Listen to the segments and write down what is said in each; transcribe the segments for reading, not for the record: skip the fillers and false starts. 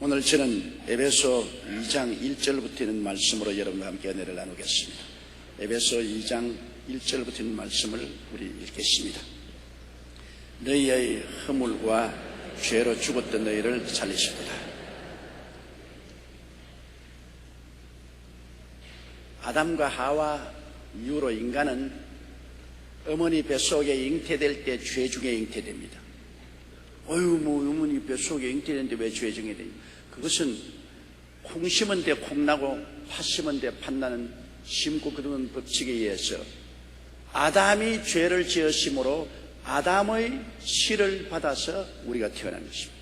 오늘 저는 에베소 2장 1절부터 있는 말씀으로 여러분과 함께 은혜를 나누겠습니다. 에베소 2장 1절부터 있는 말씀을 우리 읽겠습니다. 너희의 허물과 죄로 죽었던 너희를 살리시리라. 아담과 하와 이후로 인간은 어머니 뱃속에 잉태될 때 죄 중에 잉태됩니다. 어머니 뱃속에 잉태되는데 왜 죄 중에 돼요? 그것은 콩 심은 데 콩 나고 팥 심은 데 팥 나는 심고 거두는 법칙에 의해서 아담이 죄를 지었으므로 아담의 씨를 받아서 우리가 태어난 것입니다.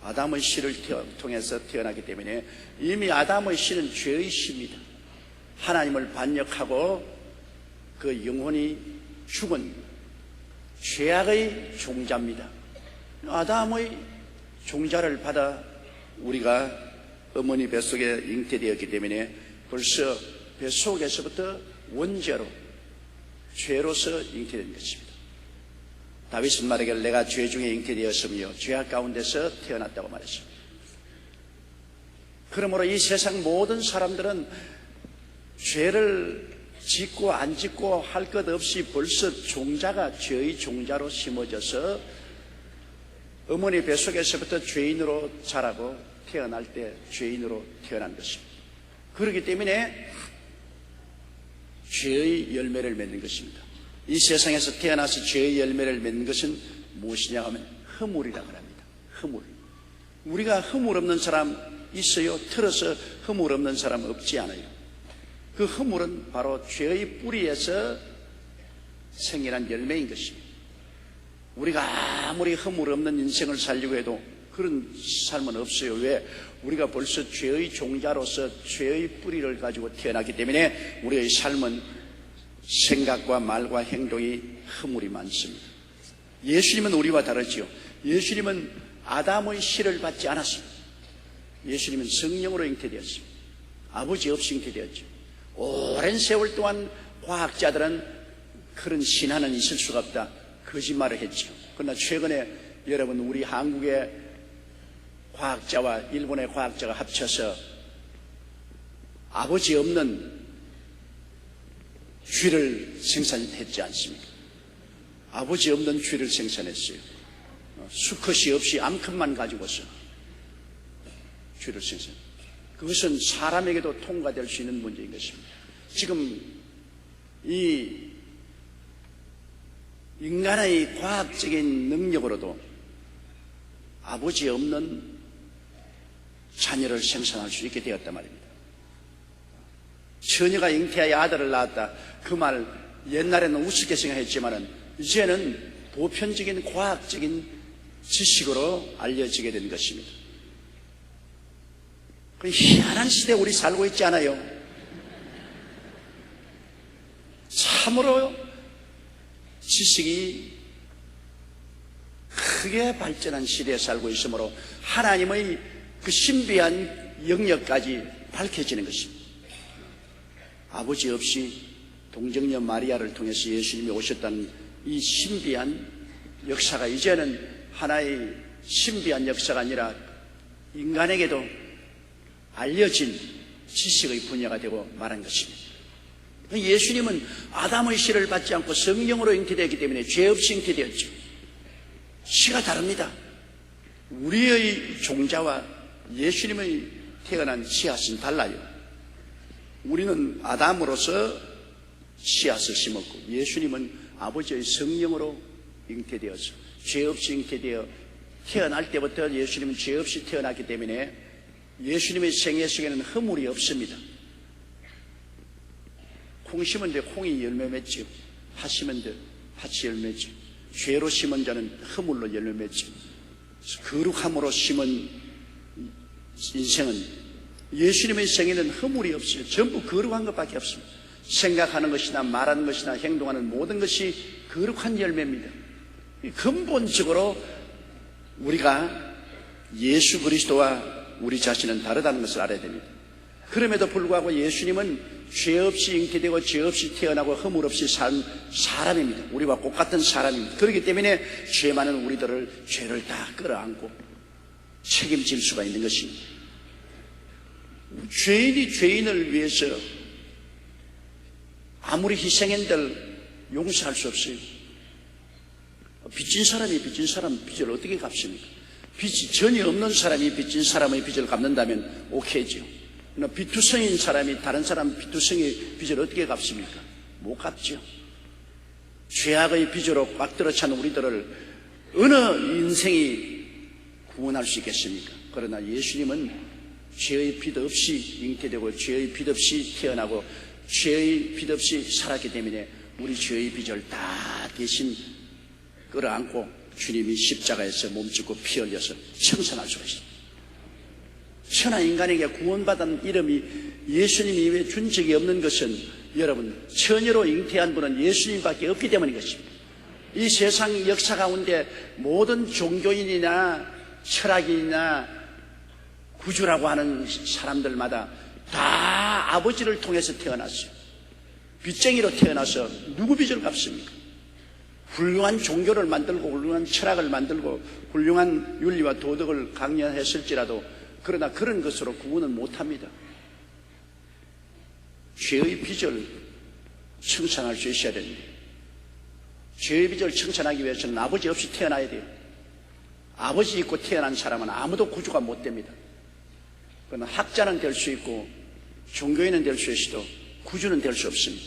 아담의 씨를 통해서 태어나기 때문에 이미 아담의 씨는 죄의 씨입니다. 하나님을 반역하고 그 영혼이 죽은 죄악의 종자입니다. 아담의 종자를 받아 우리가 어머니 뱃속에 잉태되었기 때문에 벌써 뱃속에서부터 원죄로 죄로서 잉태된 것입니다. 다윗은 말하기를 내가 죄 중에 잉태되었으며 죄악 가운데서 태어났다고 말했습니다. 그러므로 이 세상 모든 사람들은 죄를 짓고 안 짓고 할 것 없이 벌써 종자가 죄의 종자로 심어져서 어머니 뱃속에서부터 죄인으로 자라고 태어날 때 죄인으로 태어난 것입니다. 그렇기 때문에 죄의 열매를 맺는 것입니다. 이 세상에서 태어나서 죄의 열매를 맺는 것은 무엇이냐 하면 허물이라고 합니다. 허물. 우리가 허물 없는 사람 있어요? 틀어서 허물 없는 사람 없지 않아요. 그 허물은 바로 죄의 뿌리에서 생겨난 열매인 것입니다. 우리가 아무리 허물 없는 인생을 살려고 해도 그런 삶은 없어요. 왜? 우리가 벌써 죄의 종자로서 죄의 뿌리를 가지고 태어났기 때문에 우리의 삶은 생각과 말과 행동이 허물이 많습니다. 예수님은 우리와 다르지요. 예수님은 아담의 씨를 받지 않았습니다. 예수님은 성령으로 잉태되었습니다. 아버지 없이 잉태되었죠. 오랜 세월 동안 과학자들은 그런 신화는 있을 수가 없다, 거짓말을 했죠. 그러나 최근에 여러분 우리 한국의 과학자와 일본의 과학자가 합쳐서 아버지 없는 쥐를 생산했지 않습니까? 아버지 없는 쥐를 생산했어요. 수컷이 없이 암컷만 가지고서 쥐를 생산했어요. 그것은 사람에게도 통과될 수 있는 문제인 것입니다. 지금 이 인간의 과학적인 능력으로도 아버지 없는 자녀를 생산할 수 있게 되었단 말입니다. 처녀가 잉태하여 아들을 낳았다. 그 말 옛날에는 우습게 생각했지만은 이제는 보편적인 과학적인 지식으로 알려지게 된 것입니다. 그 희한한 시대에 우리 살고 있지 않아요? 참으로 지식이 크게 발전한 시대에 살고 있으므로 하나님의 그 신비한 영역까지 밝혀지는 것입니다. 아버지 없이 동정녀 마리아를 통해서 예수님이 오셨다는 이 신비한 역사가 이제는 하나의 신비한 역사가 아니라 인간에게도 알려진 지식의 분야가 되고 말한 것입니다. 예수님은 아담의 씨를 받지 않고 성령으로 잉태되었기 때문에 죄 없이 잉태되었죠. 씨가 다릅니다. 우리의 종자와 예수님의 태어난 씨앗은 달라요. 우리는 아담으로서 씨앗을 심었고 예수님은 아버지의 성령으로 잉태되어서 죄 없이 잉태되어 태어날 때부터 예수님은 죄 없이 태어났기 때문에 예수님의 생애 속에는 허물이 없습니다. 콩 심은 데 콩이 열매 맺죠. 팥 심은 데 팥이 열매 맺죠. 죄로 심은 자는 허물로 열매 맺죠. 거룩함으로 심은 인생은 예수님의 생애는 허물이 없어요. 전부 거룩한 것밖에 없습니다. 생각하는 것이나 말하는 것이나 행동하는 모든 것이 거룩한 열매입니다. 근본적으로 우리가 예수 그리스도와 우리 자신은 다르다는 것을 알아야 됩니다. 그럼에도 불구하고 예수님은 죄 없이 잉태되고 죄 없이 태어나고 허물 없이 산 사람입니다. 우리와 똑같은 사람입니다. 그렇기 때문에 죄 많은 우리들을 죄를 다 끌어안고 책임질 수가 있는 것입니다. 죄인이 죄인을 위해서 아무리 희생한들 용서할 수 없어요. 빚진 사람이 빚진 사람 빚을 어떻게 갚습니까? 빚이 전혀 없는 사람이 빚진 사람의 빚을 갚는다면 오케이죠. 그러나 빚투성인 사람이 다른 사람 빚투성의 빚을 어떻게 갚습니까? 못 갚죠. 죄악의 빚으로 꽉 들어찬 우리들을 어느 인생이 구원할 수 있겠습니까? 그러나 예수님은 죄의 빚 없이 잉태되고 죄의 빚 없이 태어나고 죄의 빚 없이 살았기 때문에 우리 죄의 빚을 다 대신 끌어안고 주님이 십자가에서 몸짓고 피 흘려서 청산할 수가 있습니다. 천하 인간에게 구원받은 이름이 예수님 이외에 준 적이 없는 것은 여러분 처녀로 잉태한 분은 예수님밖에 없기 때문인 것입니다. 이 세상 역사 가운데 모든 종교인이나 철학인이나 구주라고 하는 사람들마다 다 아버지를 통해서 태어났어요. 빚쟁이로 태어나서 누구 빚을 갚습니까? 훌륭한 종교를 만들고 훌륭한 철학을 만들고 훌륭한 윤리와 도덕을 강연했을지라도 그러나 그런 것으로 구원은 못합니다. 죄의 빚을 청산할 수 있어야 됩니다. 죄의 빚을 청산하기 위해서는 아버지 없이 태어나야 돼요. 아버지 있고 태어난 사람은 아무도 구주가 못 됩니다. 그러나 학자는 될 수 있고 종교인은 될 수 있어도 구주는 될 수 없습니다.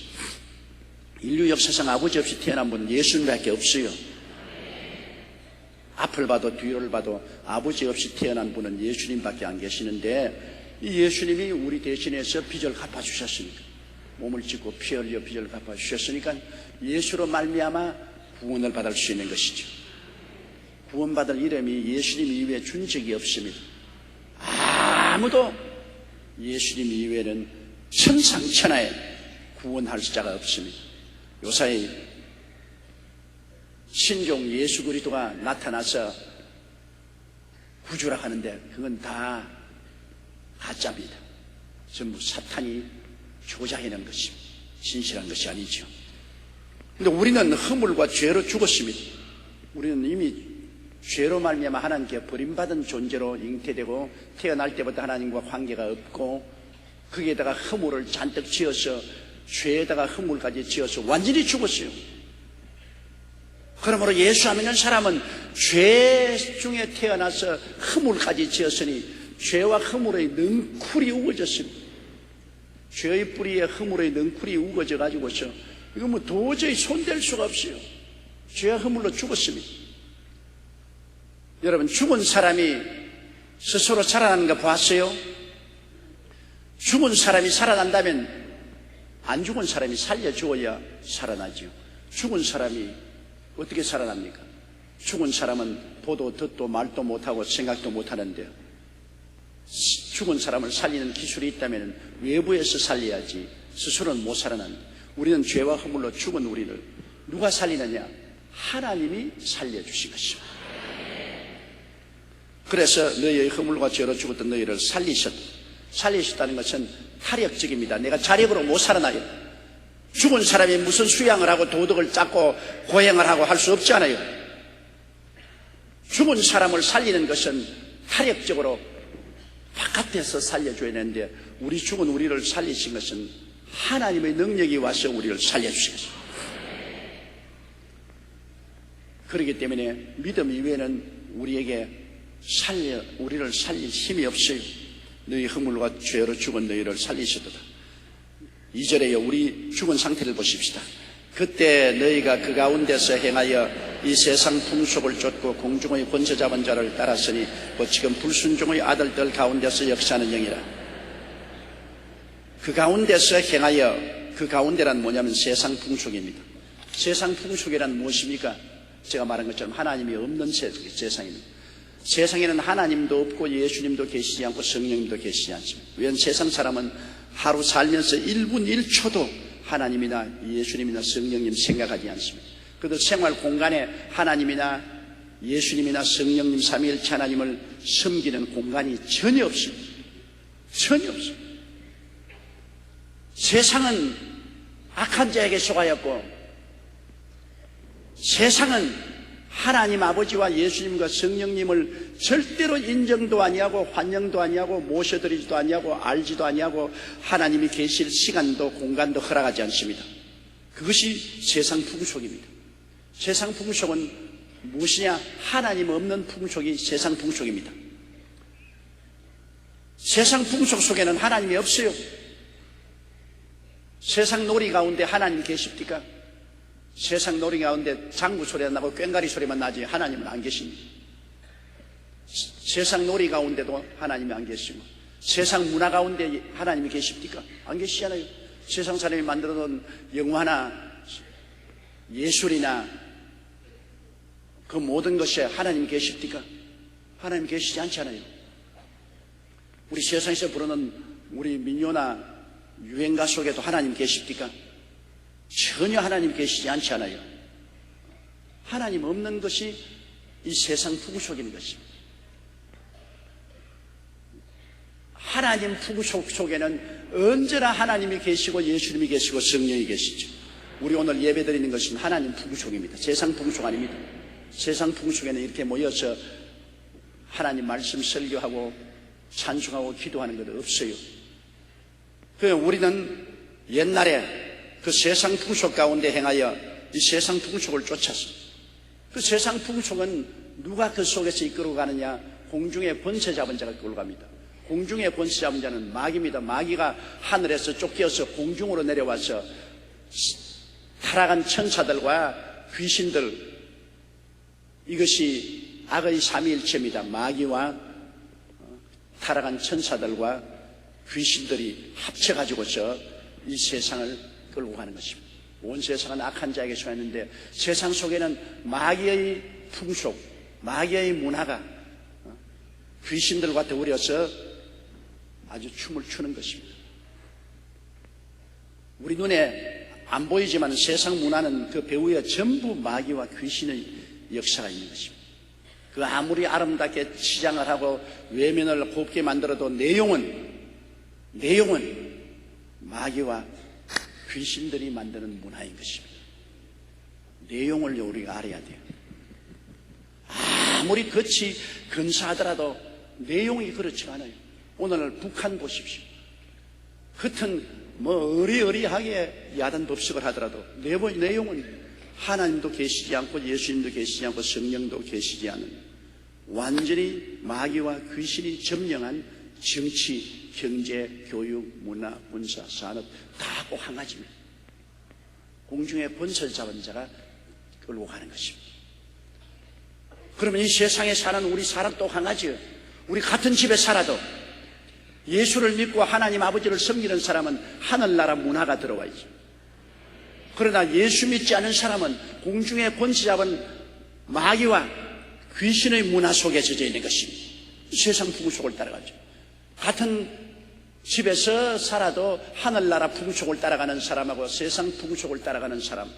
인류 역사상 아버지 없이 태어난 분은 예수님밖에 없어요. 앞을 봐도 뒤를 봐도 아버지 없이 태어난 분은 예수님밖에 안 계시는데 이 예수님이 우리 대신해서 빚을 갚아주셨으니까 몸을 찢고 피 흘려 빚을 갚아주셨으니까 예수로 말미암아 구원을 받을 수 있는 것이죠. 구원받을 이름이 예수님 이외에 준 적이 없습니다. 아무도 예수님 이외에는 천상천하에 구원할 자가 없습니다. 요사이 신종 예수 그리스도가 나타나서 구주라 하는데 그건 다 가짜입니다. 전부 사탄이 조작해낸 것입니다. 진실한 것이 아니죠. 그런데 우리는 허물과 죄로 죽었습니다. 우리는 이미 죄로 말미암아 하나님께 버림받은 존재로 잉태되고 태어날 때부터 하나님과 관계가 없고 거기에다가 허물을 잔뜩 지어서 죄에다가 허물까지 지어서 완전히 죽었어요. 그러므로 예수 안 믿는 사람은 죄 중에 태어나서 허물까지 지었으니 죄와 허물의 넝쿨이 우거졌습니다. 죄의 뿌리에 허물의 넝쿨이 우거져 가지고서 이거 뭐 도저히 손댈 수가 없어요. 죄와 허물로 죽었습니다. 여러분 죽은 사람이 스스로 살아나는 거 봤어요? 죽은 사람이 살아난다면 안 죽은 사람이 살려주어야 살아나죠. 죽은 사람이 어떻게 살아납니까? 죽은 사람은 보도 듣도 말도 못하고 생각도 못하는데 죽은 사람을 살리는 기술이 있다면 외부에서 살려야지 스스로는 못 살아납니다. 우리는 죄와 허물로 죽은 우리를 누가 살리느냐? 하나님이 살려주신 것입니다. 그래서 너희의 허물과 죄로 죽었던 너희를 살리셨다는 것은 타력적입니다. 내가 자력으로 못 살아나요. 죽은 사람이 무슨 수양을 하고 도덕을 쌓고 고행을 하고 할 수 없잖아요. 죽은 사람을 살리는 것은 타력적으로 바깥에서 살려줘야 되는데 우리 죽은 우리를 살리신 것은 하나님의 능력이 와서 우리를 살려주신 것입니다. 그렇기 때문에 믿음 이외에는 우리를 살릴 힘이 없어요. 너희 허물과 죄로 죽은 너희를 살리시도다. 2절에 우리 죽은 상태를 보십시다. 그때 너희가 그 가운데서 행하여 이 세상 풍속을 쫓고 공중의 권세 잡은 자를 따랐으니 곧 지금 불순종의 아들들 가운데서 역사하는 영이라. 그 가운데서 행하여, 그 가운데란 뭐냐면 세상 풍속입니다. 세상 풍속이란 무엇입니까? 제가 말한 것처럼 하나님이 없는 세상입니다. 세상에는 하나님도 없고 예수님도 계시지 않고 성령님도 계시지 않습니다. 왜냐하면 세상 사람은 하루 살면서 1분 1초도 하나님이나 예수님이나 성령님 생각하지 않습니다. 그래도 생활 공간에 하나님이나 예수님이나 성령님 삼위일체 하나님을 섬기는 공간이 전혀 없습니다. 전혀 없습니다. 세상은 악한 자에게 속하였고 세상은 하나님 아버지와 예수님과 성령님을 절대로 인정도 아니하고 환영도 아니하고 모셔드리지도 아니하고 알지도 아니하고 하나님이 계실 시간도 공간도 허락하지 않습니다. 그것이 세상 풍속입니다. 세상 풍속은 무엇이냐? 하나님 없는 풍속이 세상 풍속입니다. 세상 풍속 속에는 하나님이 없어요. 세상 놀이 가운데 하나님 계십니까? 세상 놀이 가운데 장구 소리가 나고 꽹가리 소리만 나지 하나님은 안 계십니다. 세상 놀이 가운데도 하나님이 안 계시고, 세상 문화 가운데 하나님이 계십니까? 안 계시잖아요. 세상 사람이 만들어 놓은 영화나 예술이나 그 모든 것에 하나님이 계십니까? 하나님이 계시지 않잖아요. 우리 세상에서 부르는 우리 민요나 유행가 속에도 하나님 계십니까? 전혀 하나님 계시지 않잖아요. 하나님 없는 것이 이 세상 풍속인 것입니다. 하나님 풍속 속에는 언제나 하나님이 계시고 예수님이 계시고 성령이 계시죠. 우리 오늘 예배 드리는 것은 하나님 풍속입니다. 세상 풍속 아닙니다. 세상 풍속에는 이렇게 모여서 하나님 말씀 설교하고 찬송하고 기도하는 것 없어요. 우리는 옛날에 그 세상 풍속 가운데 행하여 이 세상 풍속을 쫓았어. 그 세상 풍속은 누가 그 속에서 이끌어 가느냐? 공중의 번째 잡은 자가 이끌어 갑니다. 공중의 번째 잡은 자는 마귀입니다. 마귀가 하늘에서 쫓겨서 공중으로 내려와서 타락한 천사들과 귀신들, 이것이 악의 삼위일체입니다. 마귀와 타락한 천사들과 귀신들이 합쳐가지고서 이 세상을 끌고 가는 것입니다. 온 세상은 악한 자에게 소했는데 세상 속에는 마귀의 풍속, 마귀의 문화가 귀신들과 더불어서 아주 춤을 추는 것입니다. 우리 눈에 안 보이지만 세상 문화는 그 배후에 전부 마귀와 귀신의 역사가 있는 것입니다. 그 아무리 아름답게 치장을 하고 외면을 곱게 만들어도 내용은 마귀와 귀신들이 만드는 문화인 것입니다. 내용을 우리가 알아야 돼요. 아무리 겉이 근사하더라도 내용이 그렇지 않아요. 오늘 북한 보십시오. 겉은 어리어리하게 야단 법석을 하더라도 내용은 하나님도 계시지 않고 예수님도 계시지 않고 성령도 계시지 않은 완전히 마귀와 귀신이 점령한 정치, 경제, 교육, 문화, 군사, 산업 다 꼭 한 가지입니다. 공중의 번설 잡은 자가 끌고 가는 것입니다. 그러면 이 세상에 사는 우리 사람 또 한 가지요. 우리 같은 집에 살아도 예수를 믿고 하나님 아버지를 섬기는 사람은 하늘나라 문화가 들어와야죠. 그러나 예수 믿지 않은 사람은 공중의 번지 잡은 마귀와 귀신의 문화 속에 젖어 있는 것입니다. 세상 풍속을 따라가죠. 같은 집에서 살아도 하늘나라 풍속을 따라가는 사람하고 세상 풍속을 따라가는 사람,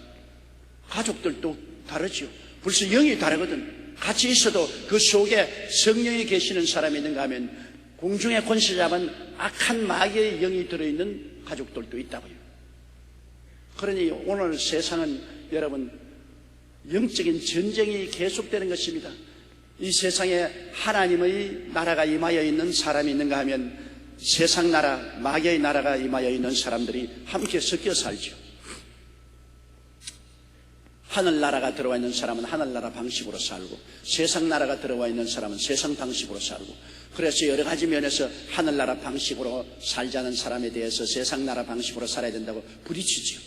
가족들도 다르죠. 벌써 영이 다르거든. 같이 있어도 그 속에 성령이 계시는 사람이 있는가 하면 공중의 권세 잡은 악한 마귀의 영이 들어있는 가족들도 있다고요. 그러니 오늘 세상은 여러분 영적인 전쟁이 계속되는 것입니다. 이 세상에 하나님의 나라가 임하여 있는 사람이 있는가 하면 세상 나라, 마귀의 나라가 임하여 있는 사람들이 함께 섞여 살죠. 하늘나라가 들어와 있는 사람은 하늘나라 방식으로 살고 세상 나라가 들어와 있는 사람은 세상 방식으로 살고, 그래서 여러 가지 면에서 하늘나라 방식으로 살자는 사람에 대해서 세상 나라 방식으로 살아야 된다고 부딪히죠.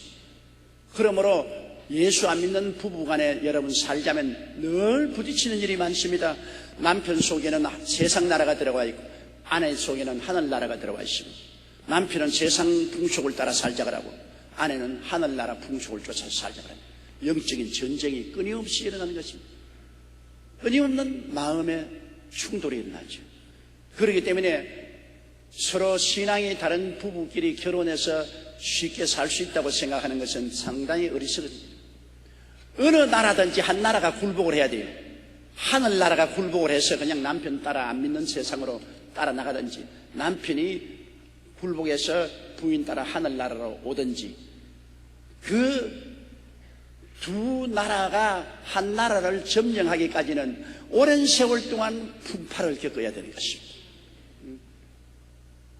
그러므로 예수 안 믿는 부부간에 여러분 살자면 늘 부딪히는 일이 많습니다. 남편 속에는 세상 나라가 들어와 있고 아내 속에는 하늘나라가 들어와 있습니다. 남편은 세상 풍속을 따라 살자 그러고 아내는 하늘나라 풍속을 쫓아서 살자 그럽니다. 영적인 전쟁이 끊임없이 일어나는 것입니다. 끊임없는 마음의 충돌이 일어나죠. 그렇기 때문에 서로 신앙이 다른 부부끼리 결혼해서 쉽게 살 수 있다고 생각하는 것은 상당히 어리석습니다. 어느 나라든지 한 나라가 굴복을 해야 돼요. 하늘나라가 굴복을 해서 그냥 남편 따라 안 믿는 세상으로 따라 나가든지, 남편이 굴복해서 부인 따라 하늘나라로 오든지, 그 두 나라가 한 나라를 점령하기까지는 오랜 세월 동안 풍파를 겪어야 되는 것입니다.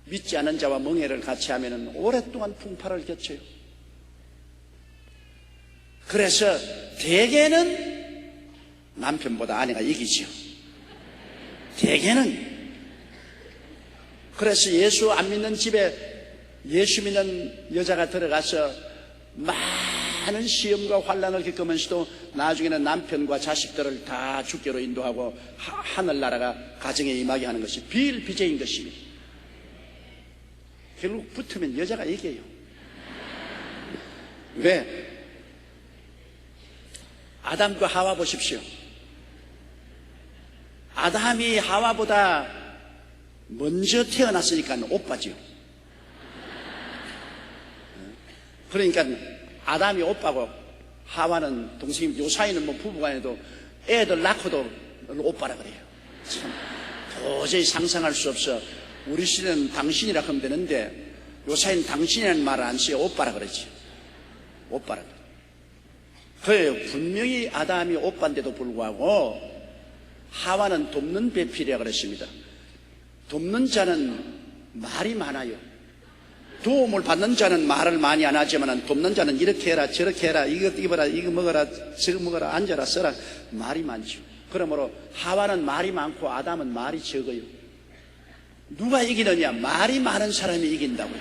믿지 않은 자와 멍해를 같이 하면 오랫동안 풍파를 겪어요. 그래서 대개는 남편보다 아내가 이기지요. 대개는. 그래서 예수 안 믿는 집에 예수 믿는 여자가 들어가서 많은 시험과 환난을 겪으면서도 나중에는 남편과 자식들을 다 주께로 인도하고 하늘나라가 가정에 임하게 하는 것이 비일비재인 것입니다. 결국 붙으면 여자가 이겨요. 왜? 아담과 하와 보십시오. 아담이 하와보다 먼저 태어났으니까 오빠지요. 그러니까 아담이 오빠고 하와는 동생이, 요 사이는 뭐 부부간에도 애들 낳고도 오빠라 그래요. 참 도저히 상상할 수 없어. 우리 시대는 당신이라 하면 되는데 요 사이는 당신이라는 말을 안 써요. 오빠라 그러지. 오빠라 그래. 그래요. 분명히 아담이 오빠인데도 불구하고 하와는 돕는 배필이라 그랬습니다. 돕는 자는 말이 많아요. 도움을 받는 자는 말을 많이 안 하지만 돕는 자는 이렇게 해라 저렇게 해라 이거 입어라 이거 먹어라 저거 먹어라 앉아라 써라 말이 많죠. 그러므로 하와는 말이 많고 아담은 말이 적어요. 누가 이기느냐? 말이 많은 사람이 이긴다고요.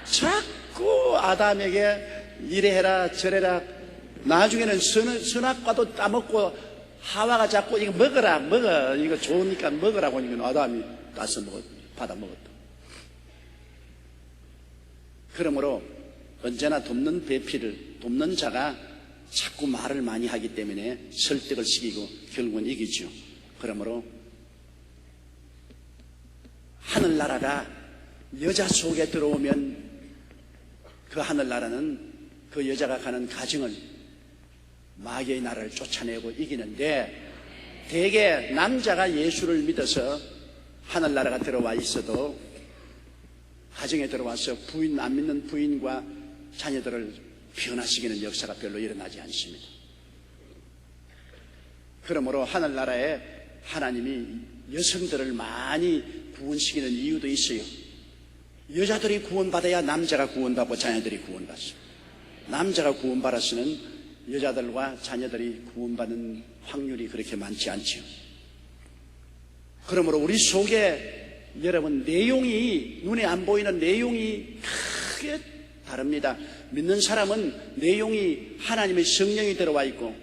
자꾸 아담에게 이래해라 저래라. 나중에는 선악과도 따먹고 하와가 자꾸 이거 먹어라 먹어 이거 좋으니까 먹으라고 하니까 아담이 따서 받아 먹었다. 그러므로 언제나 돕는 배필을 돕는 자가 자꾸 말을 많이 하기 때문에 설득을 시키고 결국은 이기죠. 그러므로 하늘나라가 여자 속에 들어오면 그 하늘나라는 그 여자가 가는 가정을 마귀의 나라를 쫓아내고 이기는데, 대개 남자가 예수를 믿어서 하늘나라가 들어와 있어도 가정에 들어와서 부인 안 믿는 부인과 자녀들을 변화시키는 역사가 별로 일어나지 않습니다. 그러므로 하늘나라에 하나님이 여성들을 많이 구원시키는 이유도 있어요. 여자들이 구원받아야 남자가 구원받고 자녀들이 구원받습니다. 남자가 구원받았으면 여자들과 자녀들이 구원받는 확률이 그렇게 많지 않죠. 그러므로 우리 속에 여러분 내용이, 눈에 안 보이는 내용이 크게 다릅니다. 믿는 사람은 내용이 하나님의 성령이 들어와 있고,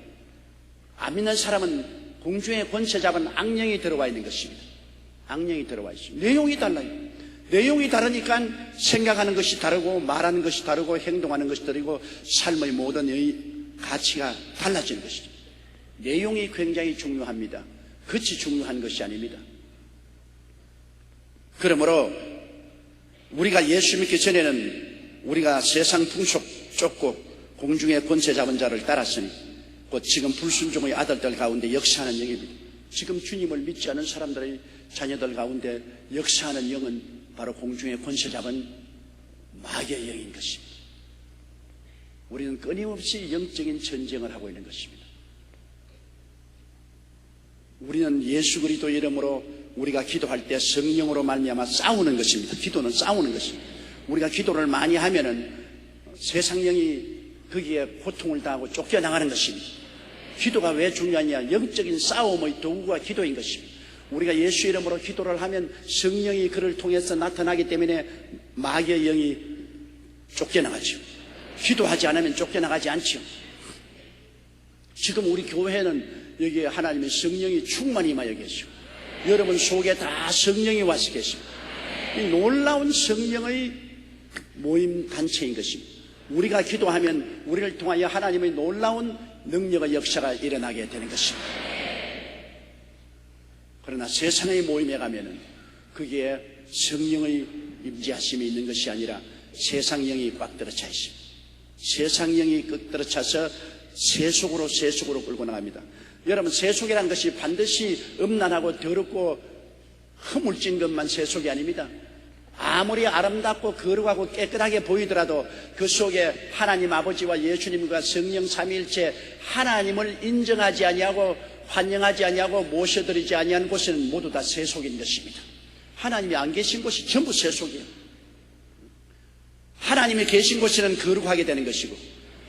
안 믿는 사람은 공중의 권세 잡은 악령이 들어와 있는 것입니다. 악령이 들어와 있습니다. 내용이 달라요. 내용이 다르니까 생각하는 것이 다르고 말하는 것이 다르고 행동하는 것이 다르고 삶의 모든 가치가 달라지는 것이죠. 내용이 굉장히 중요합니다. 그것이 중요한 것이 아닙니다. 그러므로 우리가 예수 믿기 전에는 우리가 세상 풍속 쫓고 공중의 권세 잡은 자를 따랐으니 곧 지금 불순종의 아들들 가운데 역사하는 영입니다. 지금 주님을 믿지 않은 사람들의 자녀들 가운데 역사하는 영은 바로 공중의 권세 잡은 마귀의 영인 것입니다. 우리는 끊임없이 영적인 전쟁을 하고 있는 것입니다. 우리는 예수 그리스도 이름으로 우리가 기도할 때 성령으로 말미암아 싸우는 것입니다. 기도는 싸우는 것입니다. 우리가 기도를 많이 하면은 세상 영이 거기에 고통을 당하고 쫓겨나가는 것입니다. 기도가 왜 중요하냐? 영적인 싸움의 도구가 기도인 것입니다. 우리가 예수 이름으로 기도를 하면 성령이 그를 통해서 나타나기 때문에 마귀의 영이 쫓겨나가죠. 기도하지 않으면 쫓겨나가지 않죠. 지금 우리 교회는 여기에 하나님의 성령이 충만히 임하여 계시고 여러분 속에 다 성령이 와서 계십니다. 이 놀라운 성령의 모임 단체인 것입니다. 우리가 기도하면 우리를 통하여 하나님의 놀라운 능력의 역사가 일어나게 되는 것입니다. 그러나 세상의 모임에 가면은 거기에 성령의 임재하심이 있는 것이 아니라 세상 영이 꽉 들어차 있습니다. 세상 영이 꽉 들어차서 세속으로 끌고 나갑니다. 여러분, 세속이란 것이 반드시 음란하고 더럽고 허물진 것만 세속이 아닙니다. 아무리 아름답고 거룩하고 깨끗하게 보이더라도 그 속에 하나님 아버지와 예수님과 성령 삼위일체 하나님을 인정하지 아니하고 환영하지 아니하고 모셔드리지 아니한 곳은 모두 다 세속인 것입니다. 하나님이 안 계신 곳이 전부 세속이에요. 하나님이 계신 곳에는 거룩하게 되는 것이고,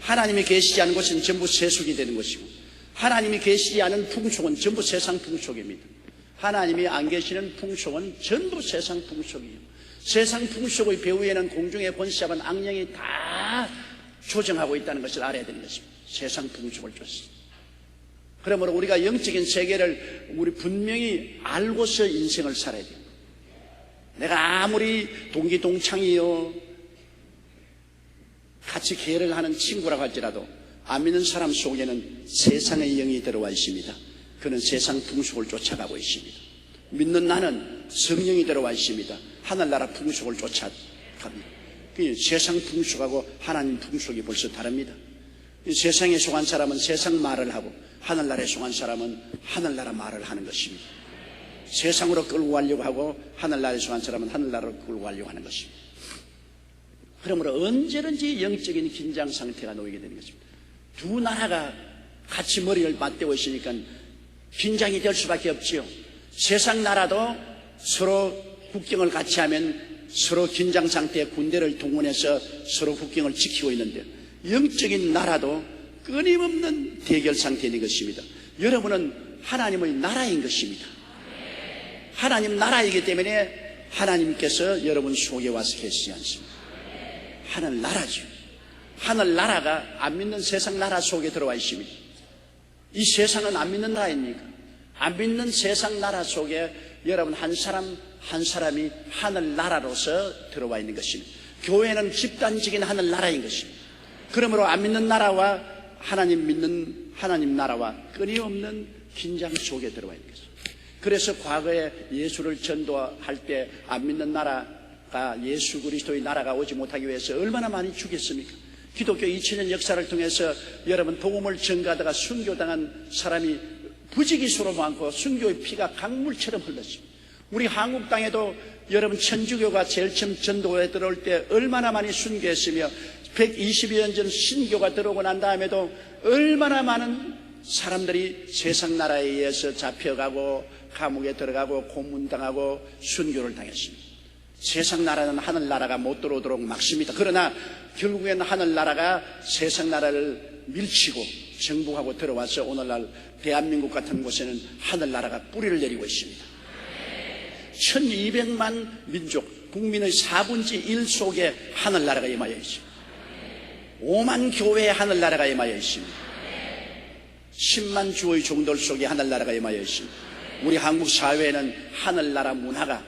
하나님이 계시지 않은 곳은 전부 세속이 되는 것이고, 하나님이 계시지 않은 풍속은 전부 세상 풍속입니다. 하나님이 안 계시는 풍속은 전부 세상 풍속이에요. 세상 풍속의 배후에는 공중의 권세자만 악령이 다 조정하고 있다는 것을 알아야 되는 것입니다. 세상 풍속을 줬습니다. 그러므로 우리가 영적인 세계를 우리 분명히 알고서 인생을 살아야 돼요. 내가 아무리 동기동창이요 같이 계를 하는 친구라고 할지라도 안 믿는 사람 속에는 세상의 영이 들어와 있습니다. 그는 세상 풍속을 쫓아가고 있습니다. 믿는 나는 성령이 들어와 있습니다. 하늘나라 풍속을 쫓아갑니다. 세상 풍속하고 하나님 풍속이 벌써 다릅니다. 세상에 속한 사람은 세상 말을 하고 하늘나라에 속한 사람은 하늘나라 말을 하는 것입니다. 세상으로 끌고 가려고 하고 하늘나라에 속한 사람은 하늘나라로 끌고 가려고 하는 것입니다. 그러므로 언제든지 영적인 긴장 상태가 놓이게 되는 것입니다. 두 나라가 같이 머리를 맞대고 있으니까 긴장이 될 수밖에 없지요. 세상 나라도 서로 국경을 같이 하면 서로 긴장 상태에 군대를 동원해서 서로 국경을 지키고 있는데, 영적인 나라도 끊임없는 대결 상태에 있는 것입니다. 여러분은 하나님의 나라인 것입니다. 하나님 나라이기 때문에 하나님께서 여러분 속에 와서 계시지 않습니다. 하늘 나라죠. 하늘 나라가 안 믿는 세상 나라 속에 들어와 있습니다. 이 세상은 안 믿는 나라입니까? 안 믿는 세상 나라 속에 여러분 한 사람 한 사람이 하늘 나라로서 들어와 있는 것입니다. 교회는 집단적인 하늘 나라인 것입니다. 그러므로 안 믿는 나라와 하나님 믿는 하나님 나라와 끊임없는 긴장 속에 들어와 있는 것입니다. 그래서 과거에 예수를 전도할 때 안 믿는 나라가 예수 그리스도의 나라가 오지 못하기 위해서 얼마나 많이 죽였습니까? 기독교 2000년 역사를 통해서 여러분 복음을 전가하다가 순교당한 사람이 부지기수로 많고 순교의 피가 강물처럼 흘렀습니다. 우리 한국 땅에도 여러분 천주교가 제일 처음 전도에 들어올 때 얼마나 많이 순교했으며 120여 년 전 신교가 들어오고 난 다음에도 얼마나 많은 사람들이 세상 나라에 의해서 잡혀가고 감옥에 들어가고 고문당하고 순교를 당했습니다. 세상 나라는 하늘 나라가 못 들어오도록 막습니다. 그러나 결국에는 하늘 나라가 세상 나라를 밀치고 정복하고 들어와서 오늘날 대한민국 같은 곳에는 하늘 나라가 뿌리를 내리고 있습니다. 1200만 민족 국민의 4분의 1 속에 하늘 나라가 임하여 있습니다. 5만 교회에 하늘 나라가 임하여 있습니다. 10만 주의 종들 속에 하늘 나라가 임하여 있습니다. 우리 한국 사회에는 하늘 나라 문화가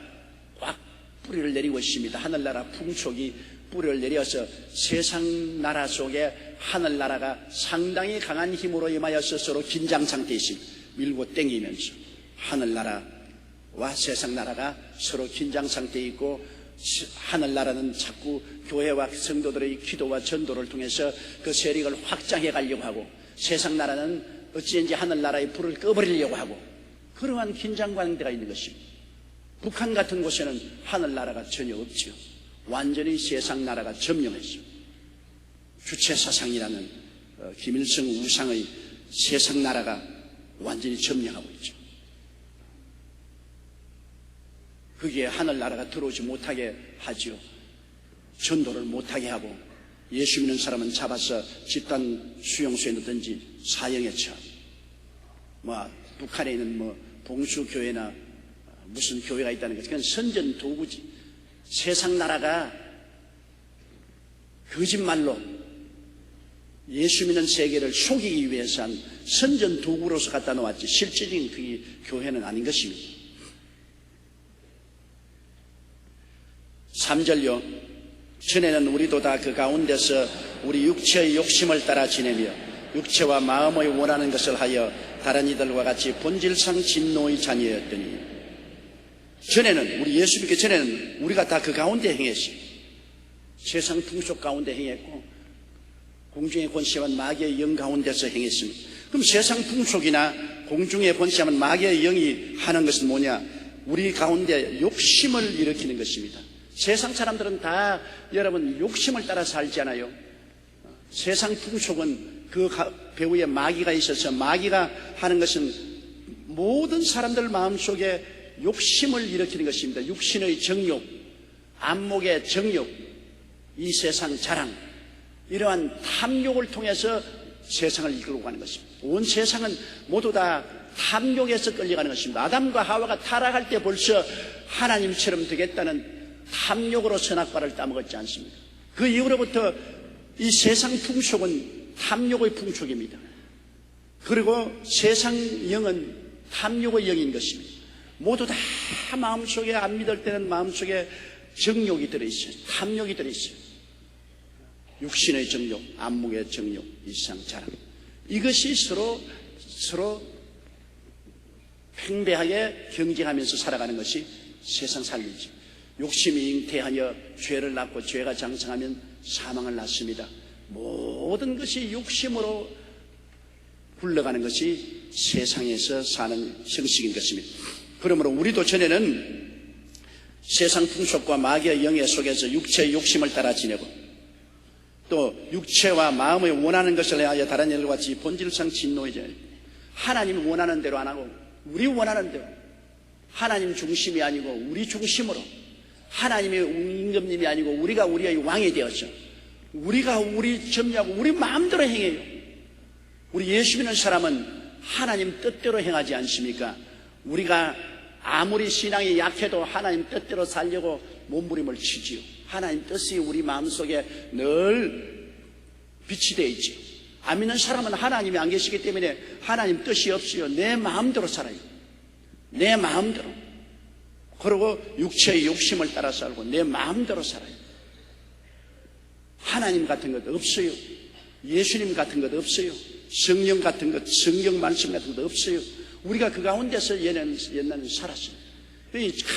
꽉 뿌리를 내리고 있습니다. 하늘 나라 풍속이 뿌리를 내려서 세상 나라 속에 하늘 나라가 상당히 강한 힘으로 임하여서 서로 긴장 상태에 있습니다. 밀고 땡기면서 하늘 나라와 세상 나라가 서로 긴장 상태에 있고, 하늘 나라는 자꾸 교회와 성도들의 기도와 전도를 통해서 그 세력을 확장해 가려고 하고, 세상 나라는 어찌든지 하늘 나라의 불을 꺼버리려고 하고, 그러한 긴장 관계가 있는 것입니다. 북한 같은 곳에는 하늘 나라가 전혀 없지요. 완전히 세상 나라가 점령했습니다. 주체사상이라는 김일성 우상의 세상 나라가 완전히 점령하고 있죠. 거기에 하늘 나라가 들어오지 못하게 하지요. 전도를 못하게 하고, 예수 믿는 사람은 잡아서 집단 수용소에 넣든지 사형에 처합니다. 북한에 있는 봉수교회나 무슨 교회가 있다는 것은 그건 선전 도구지. 세상 나라가 거짓말로 예수 믿는 세계를 속이기 위해서 한 선전 도구로서 갖다 놓았지 실질적인 그 교회는 아닌 것입니다. 3절요. 전에는 우리도 다 그 가운데서 우리 육체의 욕심을 따라 지내며 육체와 마음의 원하는 것을 하여 다른 이들과 같이 본질상 진노의 자녀였더니, 전에는 우리 예수 믿기 전에는 우리가 다 그 가운데 행했습니다. 세상 풍속 가운데 행했고 공중의 권세한 마귀의 영 가운데서 행했습니다. 그럼 세상 풍속이나 공중의 권세한 마귀의 영이 하는 것은 뭐냐? 우리 가운데 욕심을 일으키는 것입니다. 세상 사람들은 다 여러분 욕심을 따라 살잖아요. 세상 풍속은 그 배후에 마귀가 있어서 마귀가 하는 것은 모든 사람들 마음속에 욕심을 일으키는 것입니다. 육신의 정욕, 안목의 정욕, 이 세상 자랑, 이러한 탐욕을 통해서 세상을 이끌고 가는 것입니다. 온 세상은 모두 다 탐욕에서 끌려가는 것입니다. 아담과 하와가 타락할 때 벌써 하나님처럼 되겠다는 탐욕으로 선악과를 따먹었지 않습니까? 그 이후로부터 이 세상 풍속은 탐욕의 풍속입니다. 그리고 세상 영은 탐욕의 영인 것입니다. 모두 다 마음속에, 안 믿을 때는 마음속에 정욕이 들어있어요. 탐욕이 들어있어요. 육신의 정욕, 안목의 정욕, 이상 자랑, 이것이 서로 팽배하게 경쟁하면서 살아가는 것이 세상 살리지. 욕심이 잉태하여 죄를 낳고 죄가 장성하면 사망을 낳습니다. 모든 것이 욕심으로 굴러가는 것이 세상에서 사는 형식인 것입니다. 그러므로 우리도 전에는 세상 풍속과 마귀의 영예 속에서 육체의 욕심을 따라 지내고 또 육체와 마음의 원하는 것을 해하여 다른 일과 같이 본질상 진노이죠. 하나님 원하는 대로 안 하고 우리 원하는 대로, 하나님 중심이 아니고 우리 중심으로, 하나님의 임금님이 아니고 우리가 우리의 왕이 되었죠. 우리가 우리 점유하고 우리 마음대로 행해요. 우리 예수 믿는 사람은 하나님 뜻대로 행하지 않습니까? 우리가 아무리 신앙이 약해도 하나님 뜻대로 살려고 몸부림을 치지요. 하나님 뜻이 우리 마음속에 늘 빛이 되어 있지요. 안 믿는 사람은 하나님이 안 계시기 때문에 하나님 뜻이 없어요. 내 마음대로 살아요. 내 마음대로. 그리고 육체의 욕심을 따라 살고 내 마음대로 살아요. 하나님 같은 것 없어요. 예수님 같은 것 없어요. 성령 같은 것, 성경 말씀 같은 것 없어요. 우리가 그 가운데서 옛날에 살았어요.